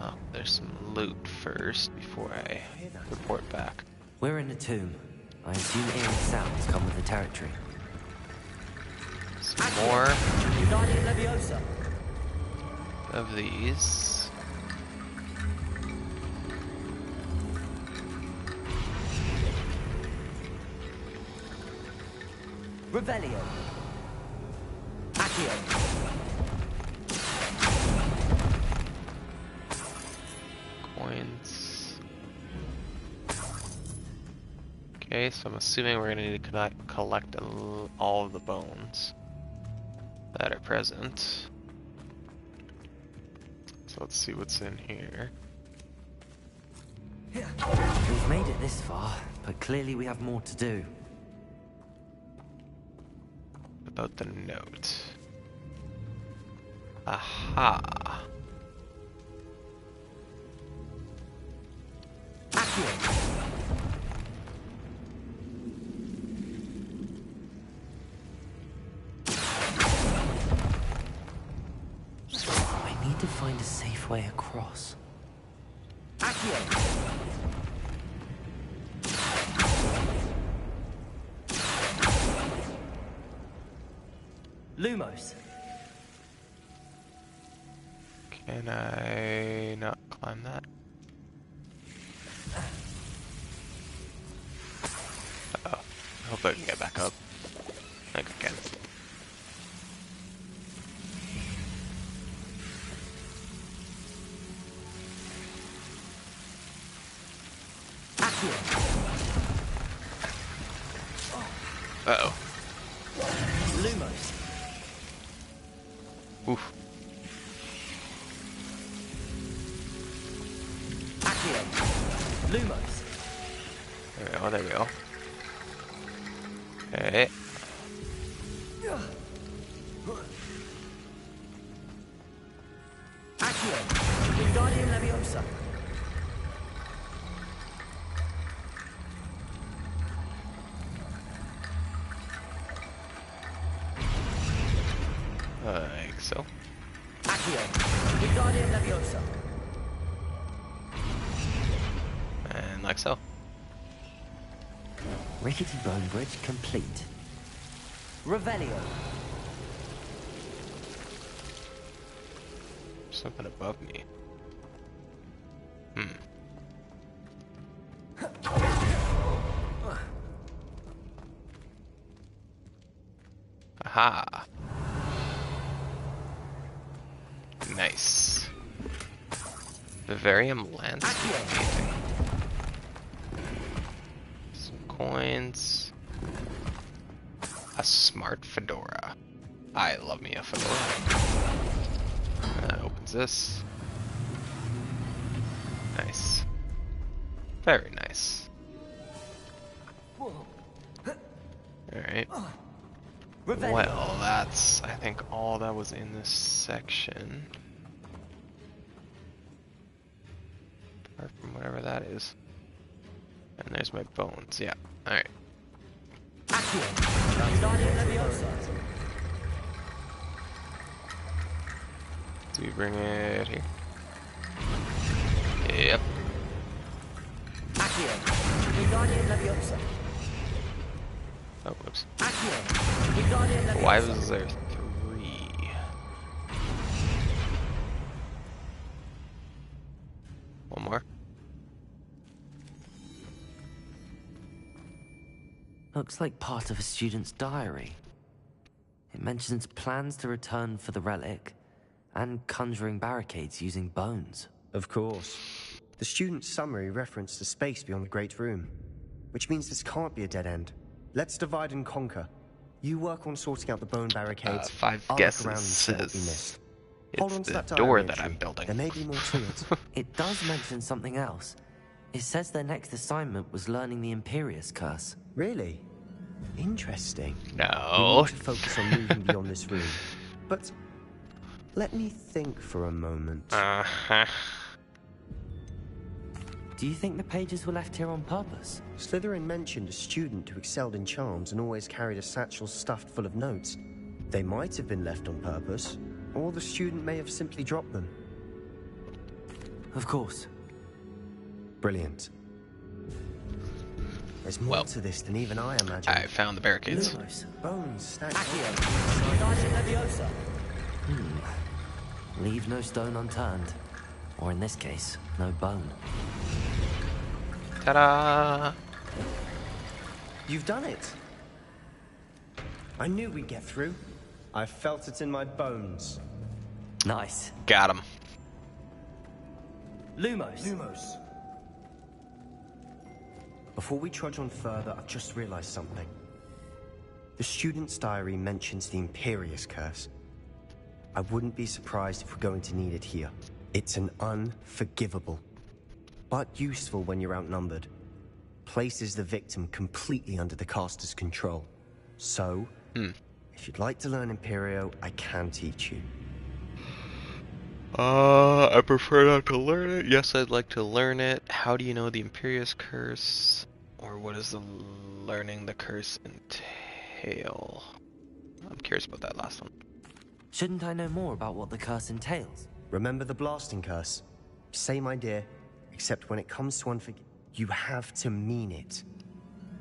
Oh, there's some loot first before I report back. We're in a tomb. I assume eerie sounds come with the territory. Some more Wingardium Leviosa. of these. Revelio. Accio. Coins. Okay, so I'm assuming we're gonna need to collect all of the bones that are present. So let's see what's in here. We've made it this far, but clearly we have more to do. About the note. Aha. I need to find a safe way across. Lumos. Can I not climb that? Uh-oh. I hope I can get back up. I think I can. Uh-oh. Lumos. Oof. Accio. Lumos. There we go, there we go. Okay. Accio. Wingardium Leviosa. Like so. Accio. Wingardium Leviosa. And like so. Rickety bone bridge complete. Revelio. Something above me. Aha. Nice. Vivarium landscape. Some coins. A smart fedora. I love me a fedora. That opens this. Nice. Very nice. Alright. Well, that's, I think, all that was in this section. Apart from whatever that is. And there's my bones, yeah. Alright. Do we bring it here? Yep. Accio. Wingardium Leviosa. Oh, whoops. Accio. Wingardium Leviosa. Why was there 3? One more. Looks like part of a student's diary. It mentions plans to return for the relic and conjuring barricades using bones. Of course. The student's summary referenced the space beyond the Great Room, which means this can't be a dead end. Let's divide and conquer. You work on sorting out the bone barricades. 5 I'll guesses look around and see what we says missed. it's Hold on to the that door diary that I'm entry. building. There may be more to it. It does mention something else. It says their next assignment was learning the Imperius Curse. Really? Interesting. No. We need to focus on moving beyond this room. But let me think for a moment. Do you think the pages were left here on purpose? Slytherin mentioned a student who excelled in charms and always carried a satchel stuffed full of notes. They might have been left on purpose, or the student may have simply dropped them. Of course. Brilliant. There's more to this than even I imagined. I found the barricades. Lumos, bones, stacked. Accio. Wingardium Leviosa. Leave no stone unturned. Or in this case, no bone. Ta-da! You've done it. I knew we'd get through. I felt it in my bones. Nice. Got him. Lumos. Lumos. Before we trudge on further, I've just realized something. The student's diary mentions the Imperius Curse. I wouldn't be surprised if we're going to need it here. It's an unforgivable, but useful when you're outnumbered. Places the victim completely under the caster's control. So, if you'd like to learn Imperio, I can teach you. I prefer not to learn it. Yes, I'd like to learn it. How do you know the Imperius Curse? Or what does the learning the curse entail? I'm curious about that last one. Shouldn't I know more about what the curse entails? Remember the blasting curse? Same idea, except when it comes to you have to mean it.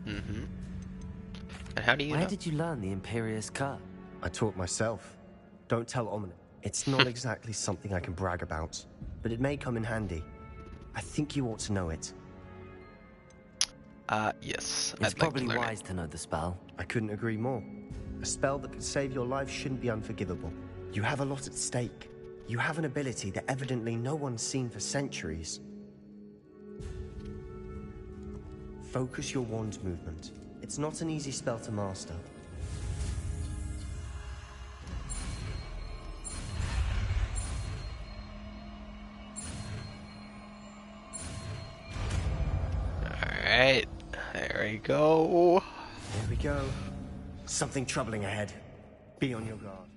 Mm-hmm. And how do you Where know? did you learn the Imperius Curse? I taught myself. Don't tell Omni. It's not exactly something I can brag about, but it may come in handy. I think you ought to know it. Yes. It's I'd probably like to learn wise to know the spell. I couldn't agree more. A spell that could save your life shouldn't be unforgivable. You have a lot at stake. You have an ability that evidently no one's seen for centuries. Focus your wand movement. It's not an easy spell to master. Alright. There we go. There we go. Something troubling ahead. Be on your guard.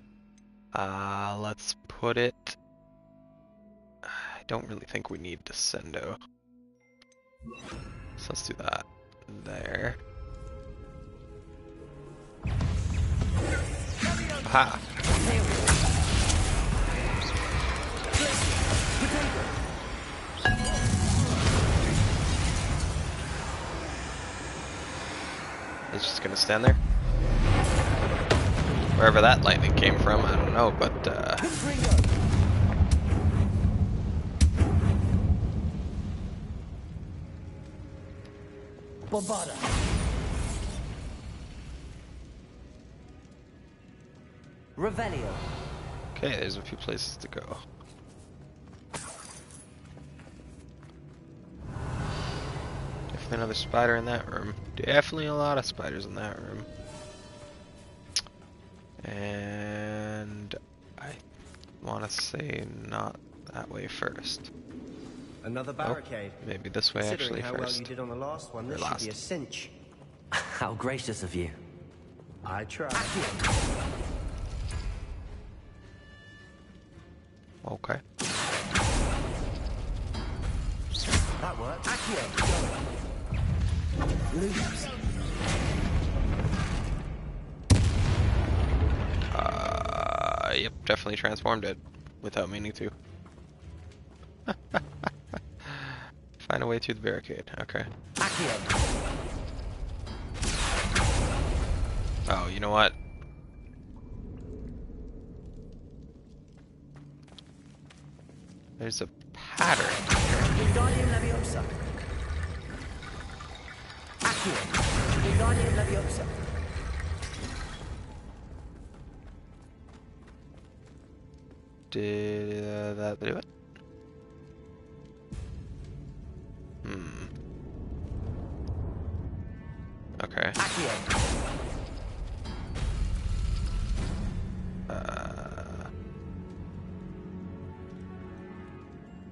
Let's put it... I don't really think we need Descendo. So let's do that there. Aha! It's just gonna stand there. Wherever that lightning came from, I don't know, but Bombarda. Revelio. okay, there's a few places to go. Definitely another spider in that room. Definitely a lot of spiders in that room. And I want to say not that way first. Another barricade. Oh, maybe this way Considering actually how well first. you did on the last one, this should be a cinch. How gracious of you. I tried. Okay. That worked. Lumos. Yep, definitely transformed it without meaning to. If Find a way through the barricade. Okay. Oh, you know what? There's a pattern here. Wingardium Leviosa. Accio. Wingardium Leviosa. Did that do it? Okay.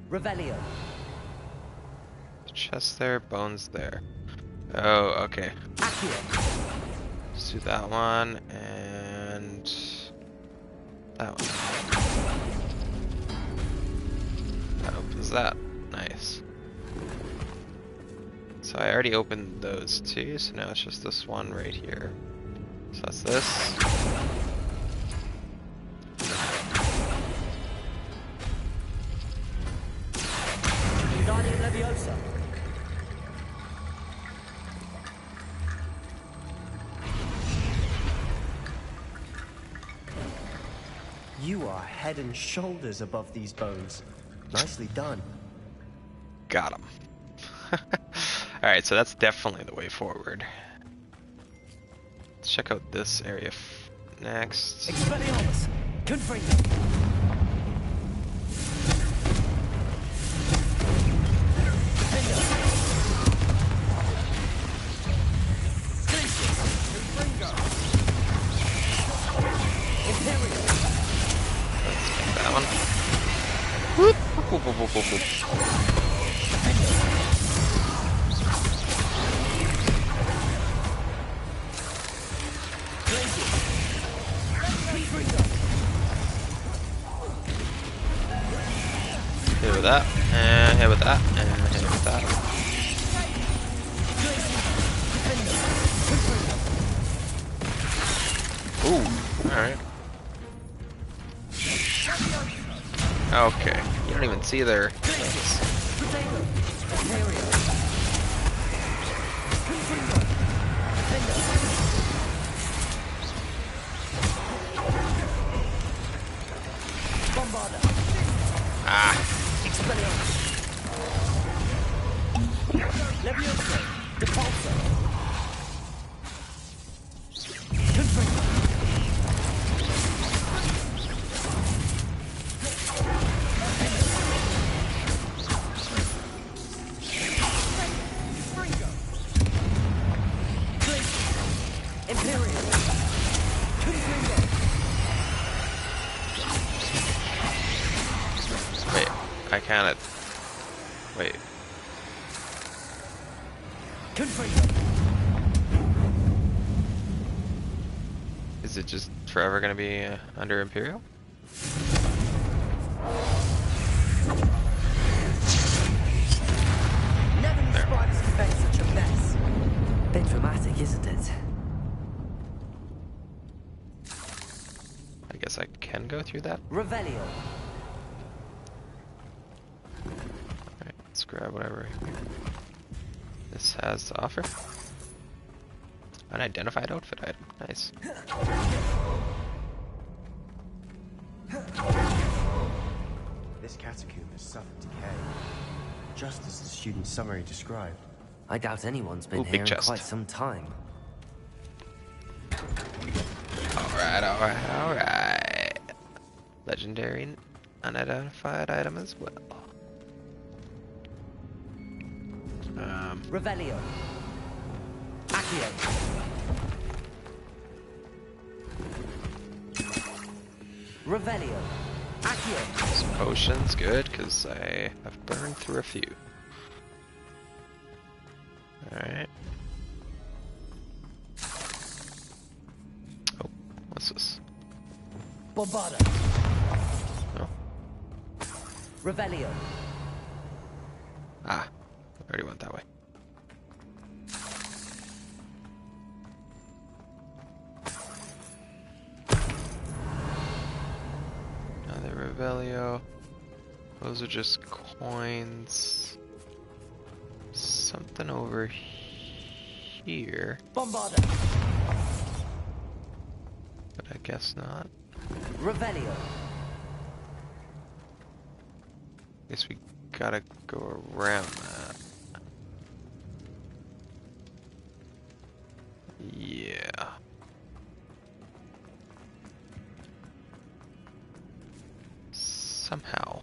Revelio. Chest there, bones there. Oh, okay. Let's do that one and that one. That opens that. Nice. So I already opened those two, so now it's just this one right here. So that's this. Wingardium Leviosa. You are head and shoulders above these bones. Nicely done. Got him. Alright, so that's definitely the way forward. Let's check out this area next. Expelliarmus. Confringo. That one. Whoop, whoop, whoop, whoop, whoop, whoop. Hit with that, and hit with that, and hit with that. Ooh, alright. Okay, you don't even see their things. Ah. Leviosa. Depulso. Wait, I can't. Wait. Is it just forever gonna be under Imperial? Never knew spiders could make such a mess. Bit dramatic, isn't it? I guess I can go through that. Revelio. Alright, let's grab whatever this has to offer. Unidentified outfit item. Nice. This catacomb has suffered decay, just as the student's summary described. I doubt anyone's been Ooh, here big in chest. quite some time. Alright, alright, alright. Legendary unidentified item as well. Revelio. Accio. Revelio. Accio. Some potions, good, because I have burned through a few. Alright. Oh, what's this? Bombarda. Oh. Revelio. Ah, I already went that way. Another Revelio. Those are just coins. something over here. Bombarda. But I guess not. Revelio. Guess we gotta go around that. Yeah. Somehow.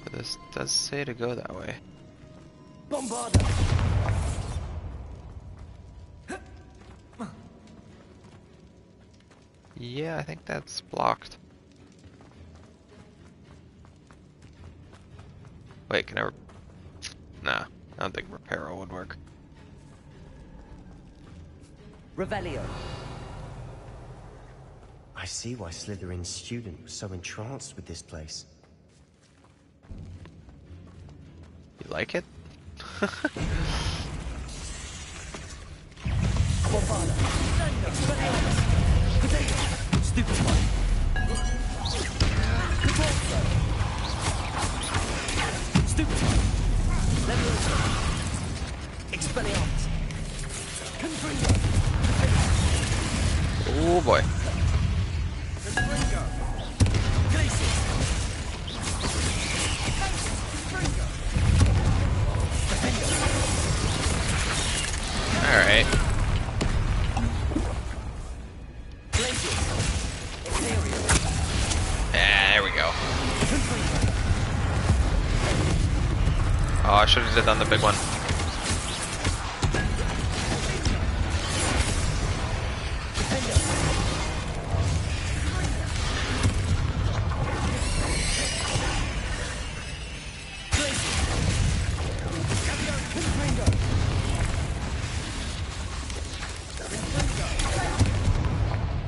But this does say to go that way. Bombarda. Yeah, I think that's blocked. Wait, can I... Nah, I don't think Reparo would work. Revelio. I see why Slytherin's student was so entranced with this place. You like it? Stupid one. Stupid one. Leviosa. Expelliarmus. Confringo. Oh boy. Confringo. Glacius. Alright. There we go. Oh, I should have done the big one.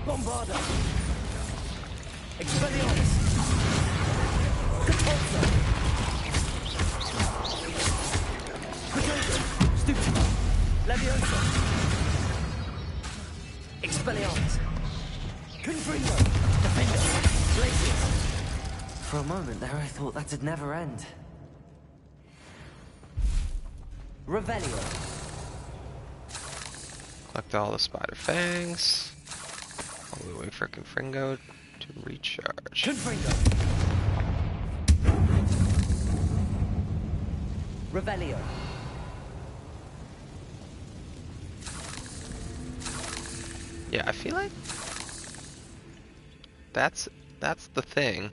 Bombarda. Expelliarmus. Stupid. Leviosa. Expelliarmus. Confringo. Defender. Glacius. For a moment there, I thought that'd never end. Revelio. Collect all the spider fangs. While we wait for Confringo to recharge. Confringo. Revelio. Yeah, I feel like that's the thing.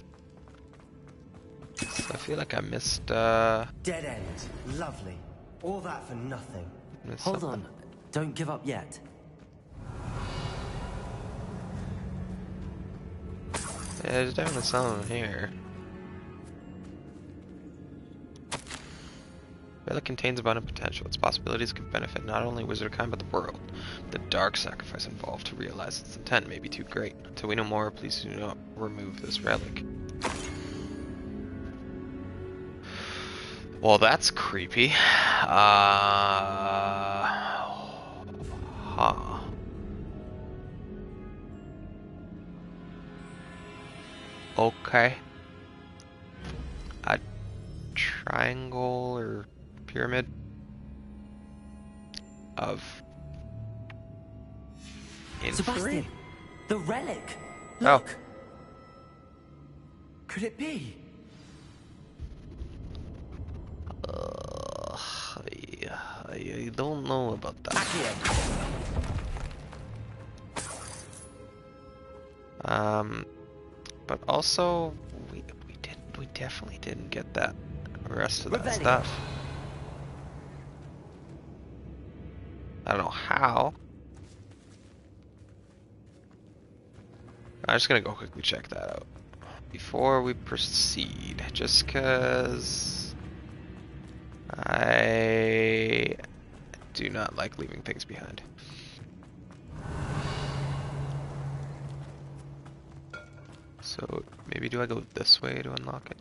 So I feel like I missed Dead end. Lovely. All that for nothing. Hold on. Don't give up yet. Yeah, there's definitely something here. Relic contains abundant potential. Its possibilities could benefit not only wizardkind but the world. The dark sacrifice involved to realize its intent may be too great. Until we know more, please do not remove this relic. Well, that's creepy. Huh. Okay. A triangle or pyramid of Sebastian, the relic. Look. Oh. Could it be? I don't know about that. But also we definitely didn't get that rest of that stuff. I don't know how. I'm just gonna go quickly check that out before we proceed, just cause I do not like leaving things behind. So maybe do I go this way to unlock it?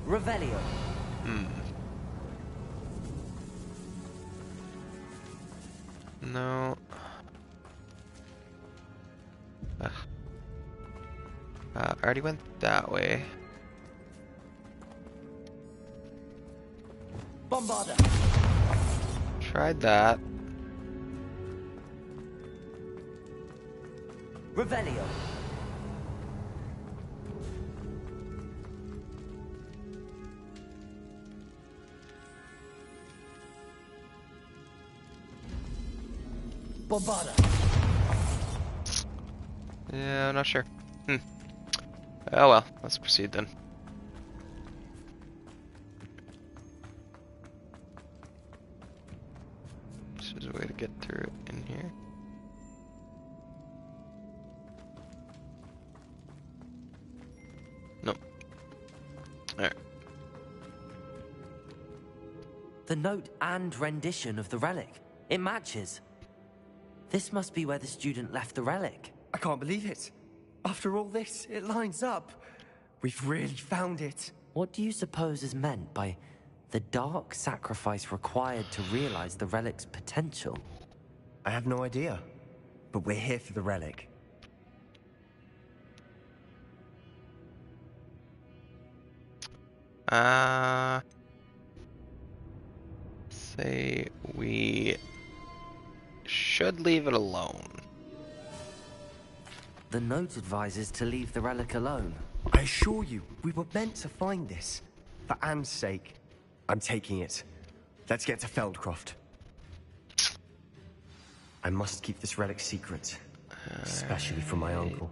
Revelio. No, already went that way. Bombarder. Tried that. Revelio. Bombarder. Yeah, I'm not sure. Oh well, let's proceed then. This is a way to get through it in here. Nope. Alright. The note and rendition of the relic. It matches. This must be where the student left the relic. I can't believe it. After all this, it lines up. We've really found it. What do you suppose is meant by the dark sacrifice required to realize the relic's potential? I have no idea, but we're here for the relic. Say we should leave it alone. The note advises to leave the relic alone. I assure you, we were meant to find this. For Anne's sake, I'm taking it. Let's get to Feldcroft. I must keep this relic secret, especially from my uncle.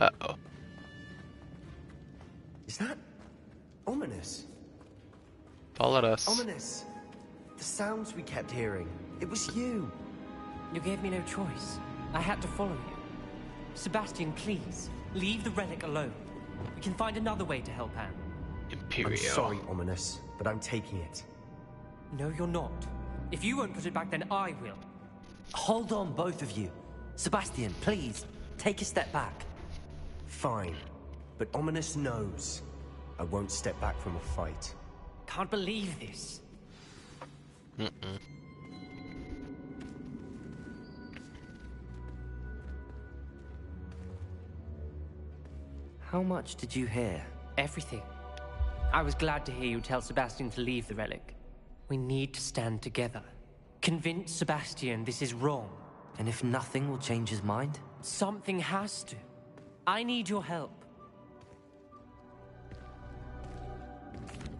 Uh-oh. Is that ominous? Followed us. Ominous. The sounds we kept hearing. It was you. You gave me no choice. I had to follow you. Sebastian, please, leave the relic alone. We can find another way to help Anne. Imperial. I'm sorry, Ominous, but I'm taking it. No, you're not. If you won't put it back, then I will. Hold on, both of you. Sebastian, please, take a step back. Fine, but Ominous knows I won't step back from a fight. Can't believe this. How much did you hear? Everything. I was glad to hear you tell Sebastian to leave the relic. We need to stand together. Convince Sebastian this is wrong. And if nothing will change his mind? Something has to. I need your help.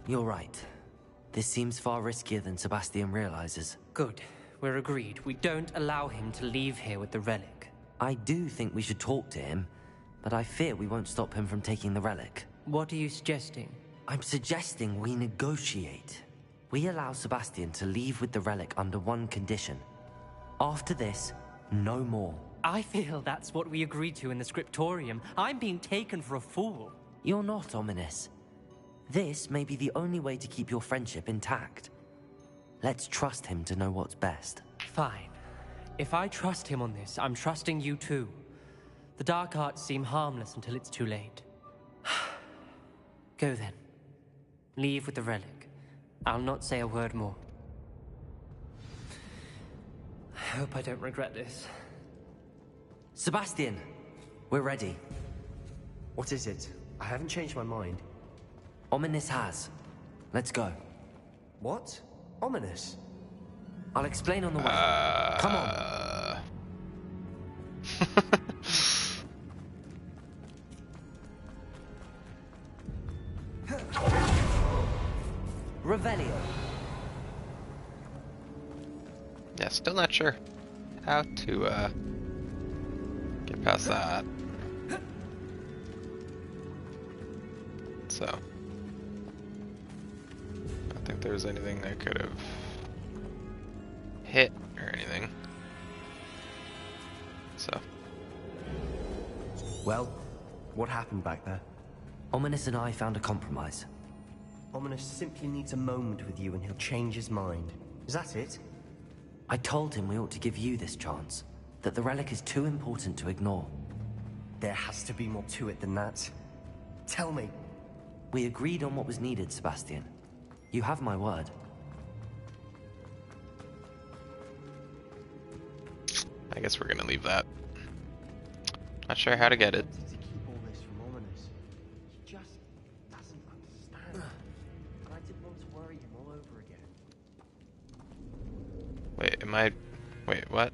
You're right. This seems far riskier than Sebastian realizes. Good. We're agreed. We don't allow him to leave here with the relic. I do think we should talk to him, but I fear we won't stop him from taking the relic. What are you suggesting? I'm suggesting we negotiate. We allow Sebastian to leave with the relic under one condition. After this, no more. I feel that's what we agreed to in the scriptorium. I'm being taken for a fool. You're not, Ominous. This may be the only way to keep your friendship intact. Let's trust him to know what's best. Fine. If I trust him on this, I'm trusting you too. The dark arts seem harmless until it's too late. Go then. Leave with the relic. I'll not say a word more. I hope I don't regret this. Sebastian, we're ready. What is it? I haven't changed my mind. Ominous has. Let's go. What? Ominous? I'll explain on the way. Come on. Revelio. Yeah, still not sure how to get past that. So, I don't think there's anything I could have hit or anything. So. Well, what happened back there? Ominous and I found a compromise. Ominous simply needs a moment with you and he'll change his mind. Is that it? I told him we ought to give you this chance. That the relic is too important to ignore. There has to be more to it than that. Tell me. We agreed on what was needed, Sebastian. You have my word. I guess we're gonna leave that. Not sure how to get it. To keep all Am I... Wait, what?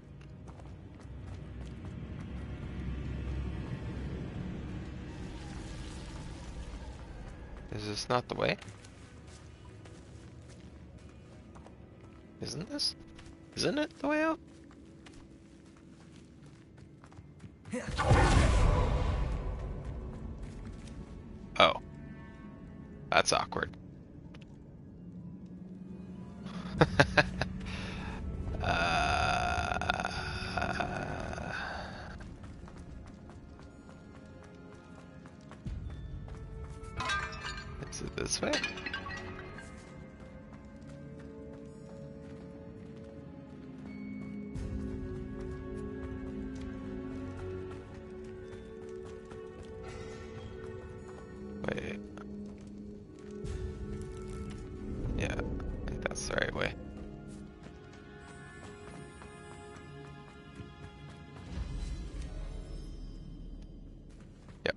Is this not the way? Isn't this? Isn't it the way out? Oh. That's awkward. Is it this way? Wait. Yeah, I think that's the right way. Yep.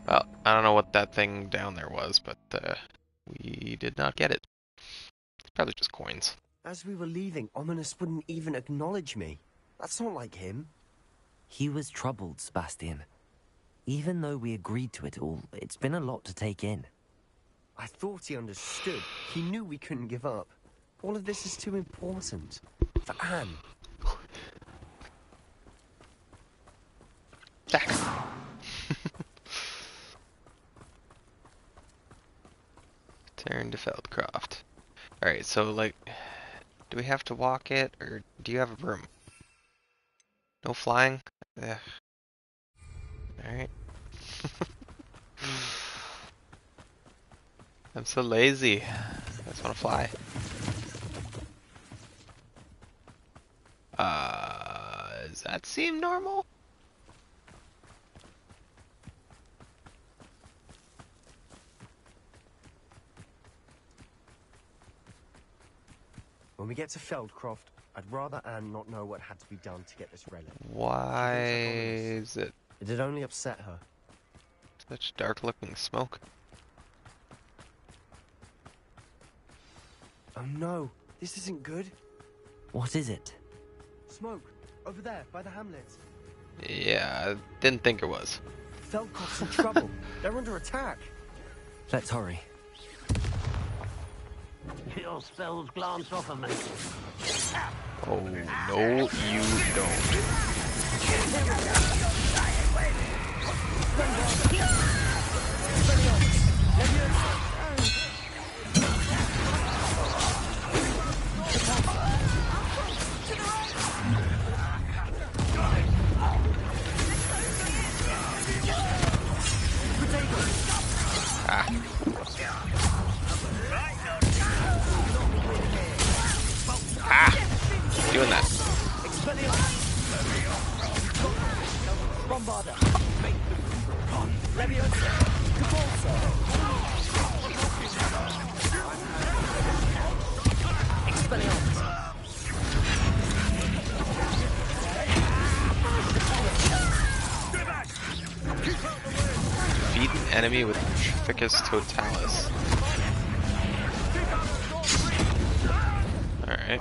Well, I don't know what that thing down there was, but we did not get it. It's probably just coins. As we were leaving, Ominous wouldn't even acknowledge me. That's not like him. He was troubled, Sebastian. Even though we agreed to it all, it's been a lot to take in. I thought he understood. He knew we couldn't give up. All of this is too important. For Anne. Turn to Feldcroft. Alright, so like, do we have to walk it, or do you have a broom? No flying? Ugh. Alright. I'm so lazy. I just want to fly. Does that seem normal? When we get to Feldcroft, I'd rather Anne not know what had to be done to get this relic. Why is it? It'd only upset her. Such dark looking smoke. Oh no, this isn't good. What is it? Smoke, over there, by the hamlet. Yeah, I didn't think it was. Feldcroft's in trouble. They're under attack. Let's hurry. Your spells glance off of me. Oh, no, you don't. Doing that. Defeat an enemy with Ficus Totalis. Alright.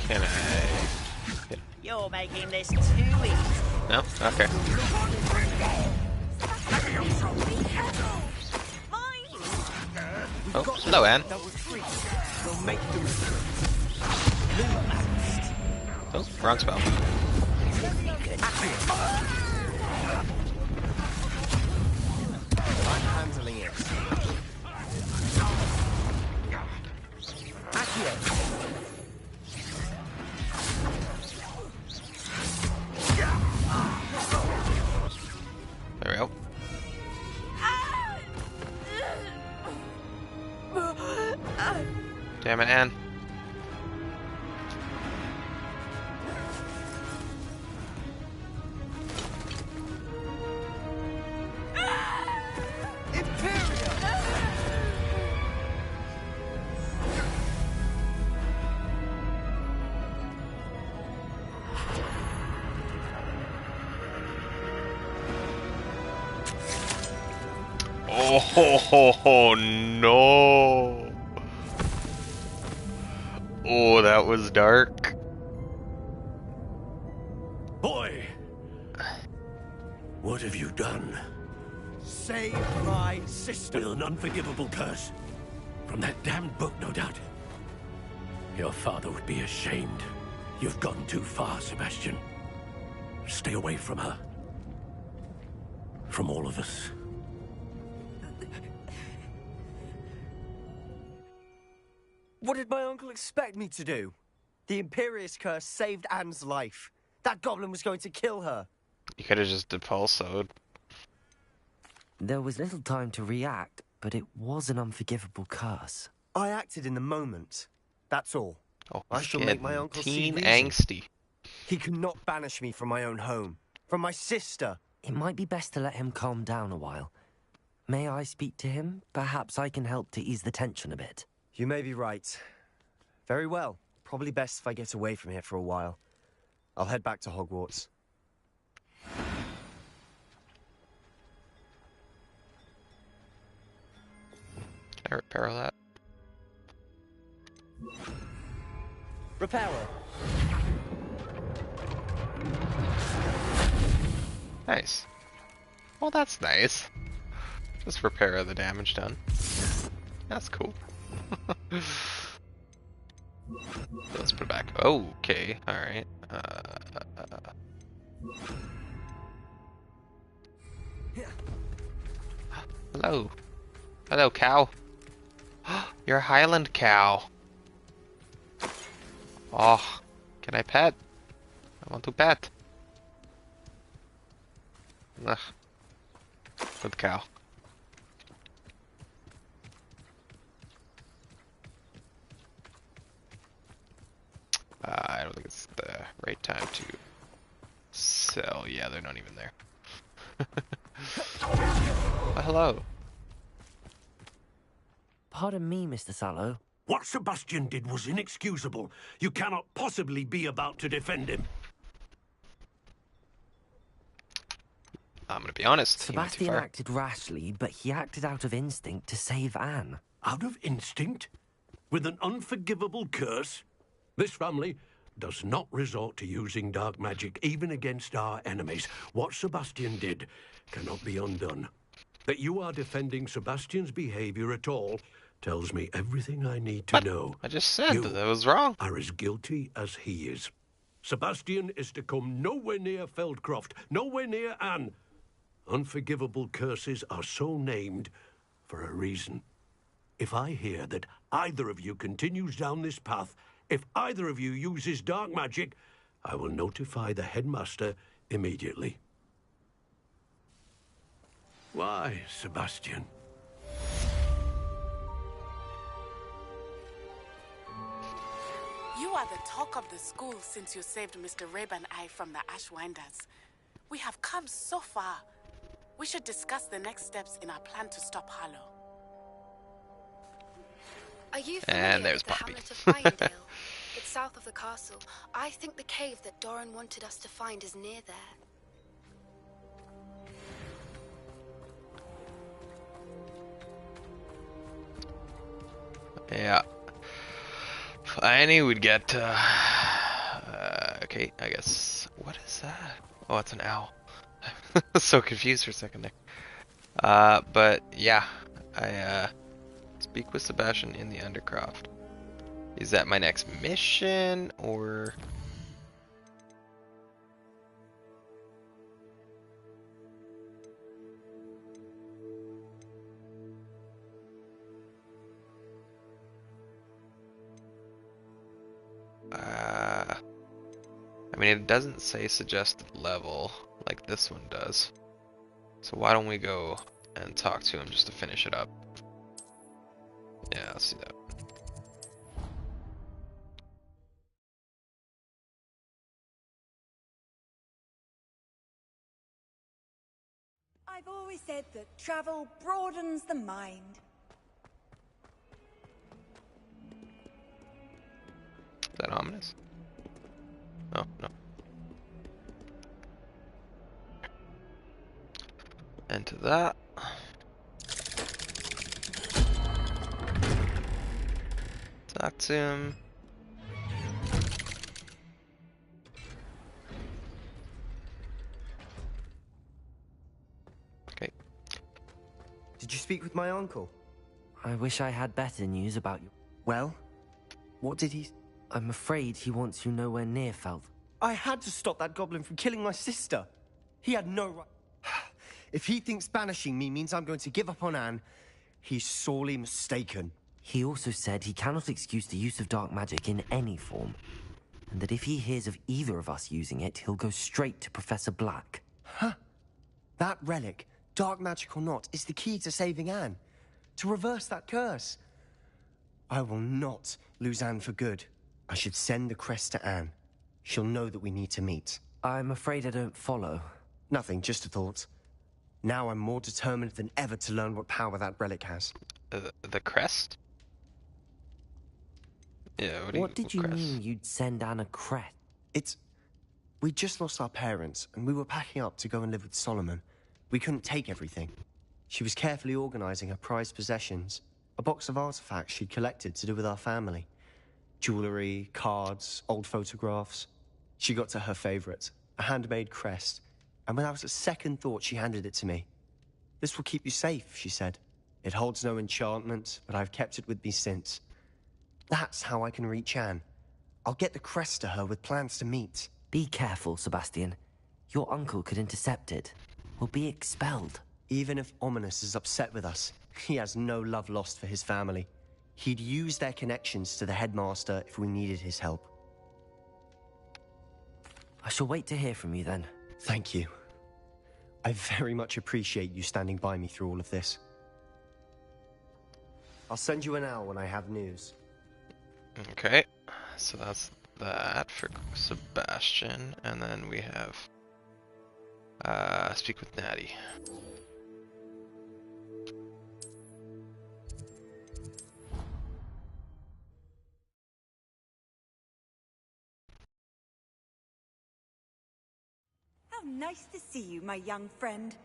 Can I? You're making this too easy. No? Okay. Oh, hello, Anne. Oh, wrong spell. I'm handling it. There we go. Damn it, Anne. Oh no! Oh, that was dark. Boy! What have you done? Save my sister. With an unforgivable curse. From that damned book, no doubt. Your father would be ashamed. You've gone too far, Sebastian. Stay away from her. From all of us. What did my uncle expect me to do? The Imperious curse saved Anne's life. That goblin was going to kill her. You could have just depulsoed. There was little time to react, but it was an unforgivable curse. I acted in the moment. That's all. Oh, I shall make my uncle see teen reason. angsty. He cannot banish me from my own home. From my sister. It might be best to let him calm down a while. May I speak to him? Perhaps I can help to ease the tension a bit. You may be right. Very well. Probably best if I get away from here for a while. I'll head back to Hogwarts. Can I repair that? Repairer. Nice. Well, that's nice. Just repair the damage done. That's cool. Let's put it back. Okay, alright. Hello. Hello, cow. You're a Highland cow. Oh, can I pet? I want to pet. Ugh. Good cow. I don't think it's the right time to sell. Yeah, they're not even there. Oh, hello. Pardon me, Mr. Sallow. What Sebastian did was inexcusable. You cannot possibly be about to defend him. I'm gonna be honest. Sebastian acted rashly, but he acted out of instinct to save Anne. Out of instinct? With an unforgivable curse? This family does not resort to using dark magic, even against our enemies. What Sebastian did cannot be undone. That you are defending Sebastian's behavior at all tells me everything I need to know. I just said that I was wrong. Are as guilty as he is. Sebastian is to come nowhere near Feldcroft, nowhere near Anne. Unforgivable curses are so named for a reason. If I hear that either of you continues down this path, if either of you uses dark magic, I will notify the headmaster immediately. Why, Sebastian? You are the talk of the school since you saved Mr. Rabe and I from the Ashwinders. We have come so far. We should discuss the next steps in our plan to stop Harlow. Are you And familiar there's with the Poppy. hamlet of Fyndale? It's south of the castle. I think the cave that Doran wanted us to find is near there. Yeah. I knew we'd get, okay, I guess. What is that? Oh, it's an owl. I was so confused for a second there. But yeah, I, speak with Sebastian in the Undercroft. Is that my next mission, or? I mean, it doesn't say suggested level like this one does. So why don't we go and talk to him just to finish it up? Yeah, let's do that. I've always said that travel broadens the mind. Is that ominous? Oh, no. Into that. Talk to him. Okay. Did you speak with my uncle? I wish I had better news about you. Well, what did he... I'm afraid he wants you nowhere near Feld. I had to stop that goblin from killing my sister. He had no right... If he thinks banishing me means I'm going to give up on Anne, he's sorely mistaken. He also said he cannot excuse the use of dark magic in any form, and that if he hears of either of us using it, he'll go straight to Professor Black. Huh? That relic, dark magic or not, is the key to saving Anne. To reverse that curse. I will not lose Anne for good. I should send the crest to Anne. She'll know that we need to meet. I'm afraid I don't follow. Nothing, just a thought. Now I'm more determined than ever to learn what power that relic has. The crest? Yeah, what did you mean you'd send Anne a crest? We just lost our parents, and we were packing up to go and live with Solomon. We couldn't take everything. She was carefully organizing her prized possessions, a box of artifacts she'd collected to do with our family. Jewelry, cards, old photographs. She got to her favorite, a handmade crest, and without a second thought, she handed it to me. This will keep you safe, she said. It holds no enchantment, but I've kept it with me since. That's how I can reach Anne. I'll get the crest to her with plans to meet. Be careful, Sebastian. Your uncle could intercept it. We'll be expelled. Even if Ominous is upset with us, he has no love lost for his family. He'd use their connections to the headmaster if we needed his help. I shall wait to hear from you then. Thank you. I very much appreciate you standing by me through all of this. I'll send you an hour when I have news. Okay, so that's that for Sebastian, and then we have speak with Natty. How nice to see you, my young friend.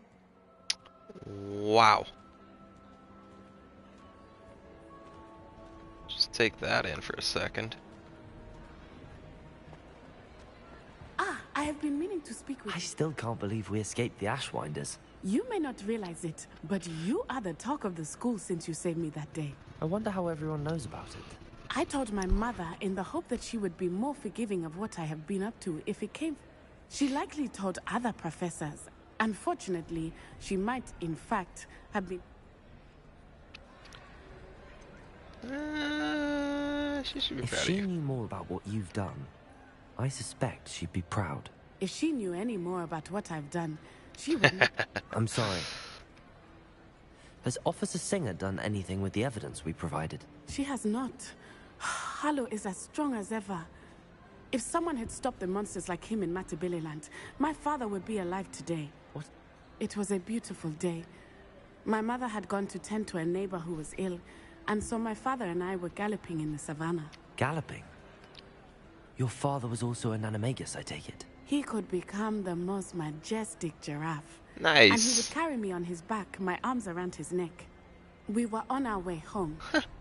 Wow. Just take that in for a second. I have been meaning to speak with you. I still can't believe we escaped the Ashwinders. You may not realize it, but you are the talk of the school since you saved me that day. I wonder how everyone knows about it. I told my mother in the hope that she would be more forgiving of what I have been up to if it came. She likely told other professors. Unfortunately, she might, in fact, have been... She should be if proud she of you. knew more about what you've done, I suspect she'd be proud. If she knew any more about what I've done, she would not... I'm sorry. Has Officer Singer done anything with the evidence we provided? She has not. Harlow is as strong as ever. If someone had stopped the monsters like him in Matabeleland, my father would be alive today. What? It was a beautiful day. My mother had gone to tend to a neighbor who was ill, and so my father and I were galloping in the savannah. Galloping? Your father was also an animagus, I take it? He could become the most majestic giraffe. Nice. And he would carry me on his back, my arms around his neck. We were on our way home.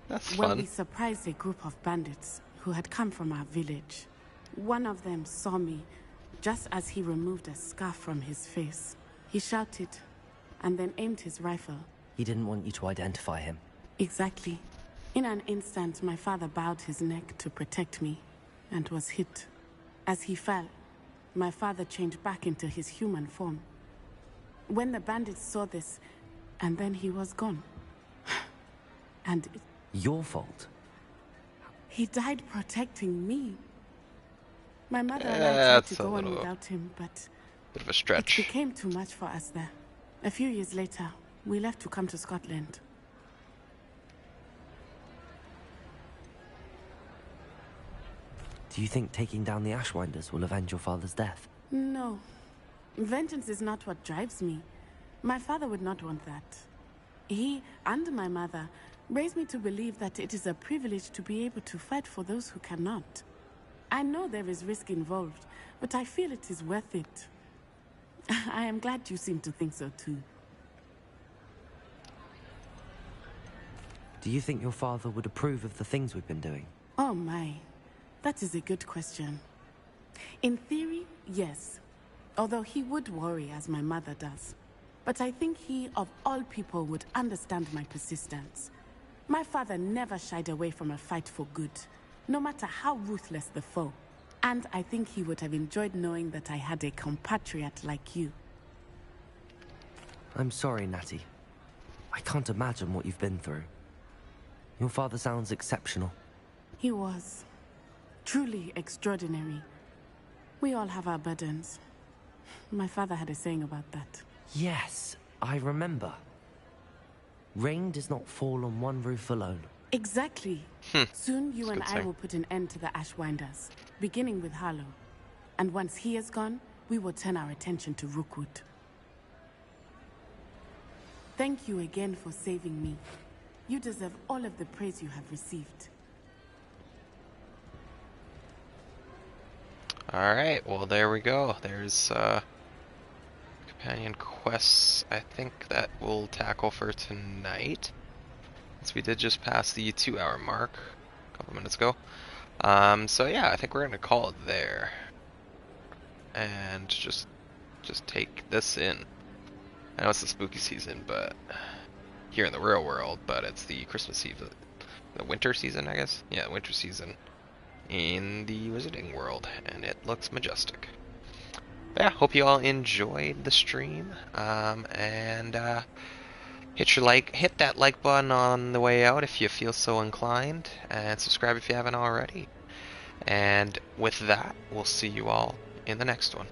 That's when fun. we surprised a group of bandits who had come from our village. One of them saw me just as he removed a scarf from his face. He shouted and then aimed his rifle. He didn't want you to identify him. Exactly. In an instant, my father bowed his neck to protect me and was hit. As he fell, my father changed back into his human form. When the bandits saw this, and then he was gone. And your fault? He died protecting me. My mother and I tried to go on without him, but bit of a stretch. It became too much for us there. A few years later, we left to come to Scotland. Do you think taking down the Ashwinders will avenge your father's death? No. Vengeance is not what drives me. My father would not want that. He and my mother raised me to believe that it is a privilege to be able to fight for those who cannot. I know there is risk involved, but I feel it is worth it. I am glad you seem to think so too. Do you think your father would approve of the things we've been doing? Oh my, that is a good question. In theory, yes. Although he would worry as my mother does. But I think he, of all people, would understand my persistence. My father never shied away from a fight for good, no matter how ruthless the foe. And I think he would have enjoyed knowing that I had a compatriot like you. I'm sorry, Natty. I can't imagine what you've been through. Your father sounds exceptional. He was. Truly extraordinary. We all have our burdens. My father had a saying about that. Yes, I remember. Rain does not fall on one roof alone. Exactly. Soon you and I will put an end to the Ashwinders, beginning with Harlow. And once he is gone, we will turn our attention to Rookwood. Thank you again for saving me. You deserve all of the praise you have received. Alright, well there we go. There's companion quests I think that we'll tackle for tonight. So we did just pass the 2-hour mark a couple minutes ago. So yeah, I think we're gonna call it there. And just take this in. I know it's the spooky season, but here in the real world, but it's the Christmas season. The winter season, I guess? Yeah, winter season in the Wizarding world, and it looks majestic. But yeah, hope you all enjoyed the stream, and hit that like button on the way out if you feel so inclined, and subscribe if you haven't already. And with that, we'll see you all in the next one.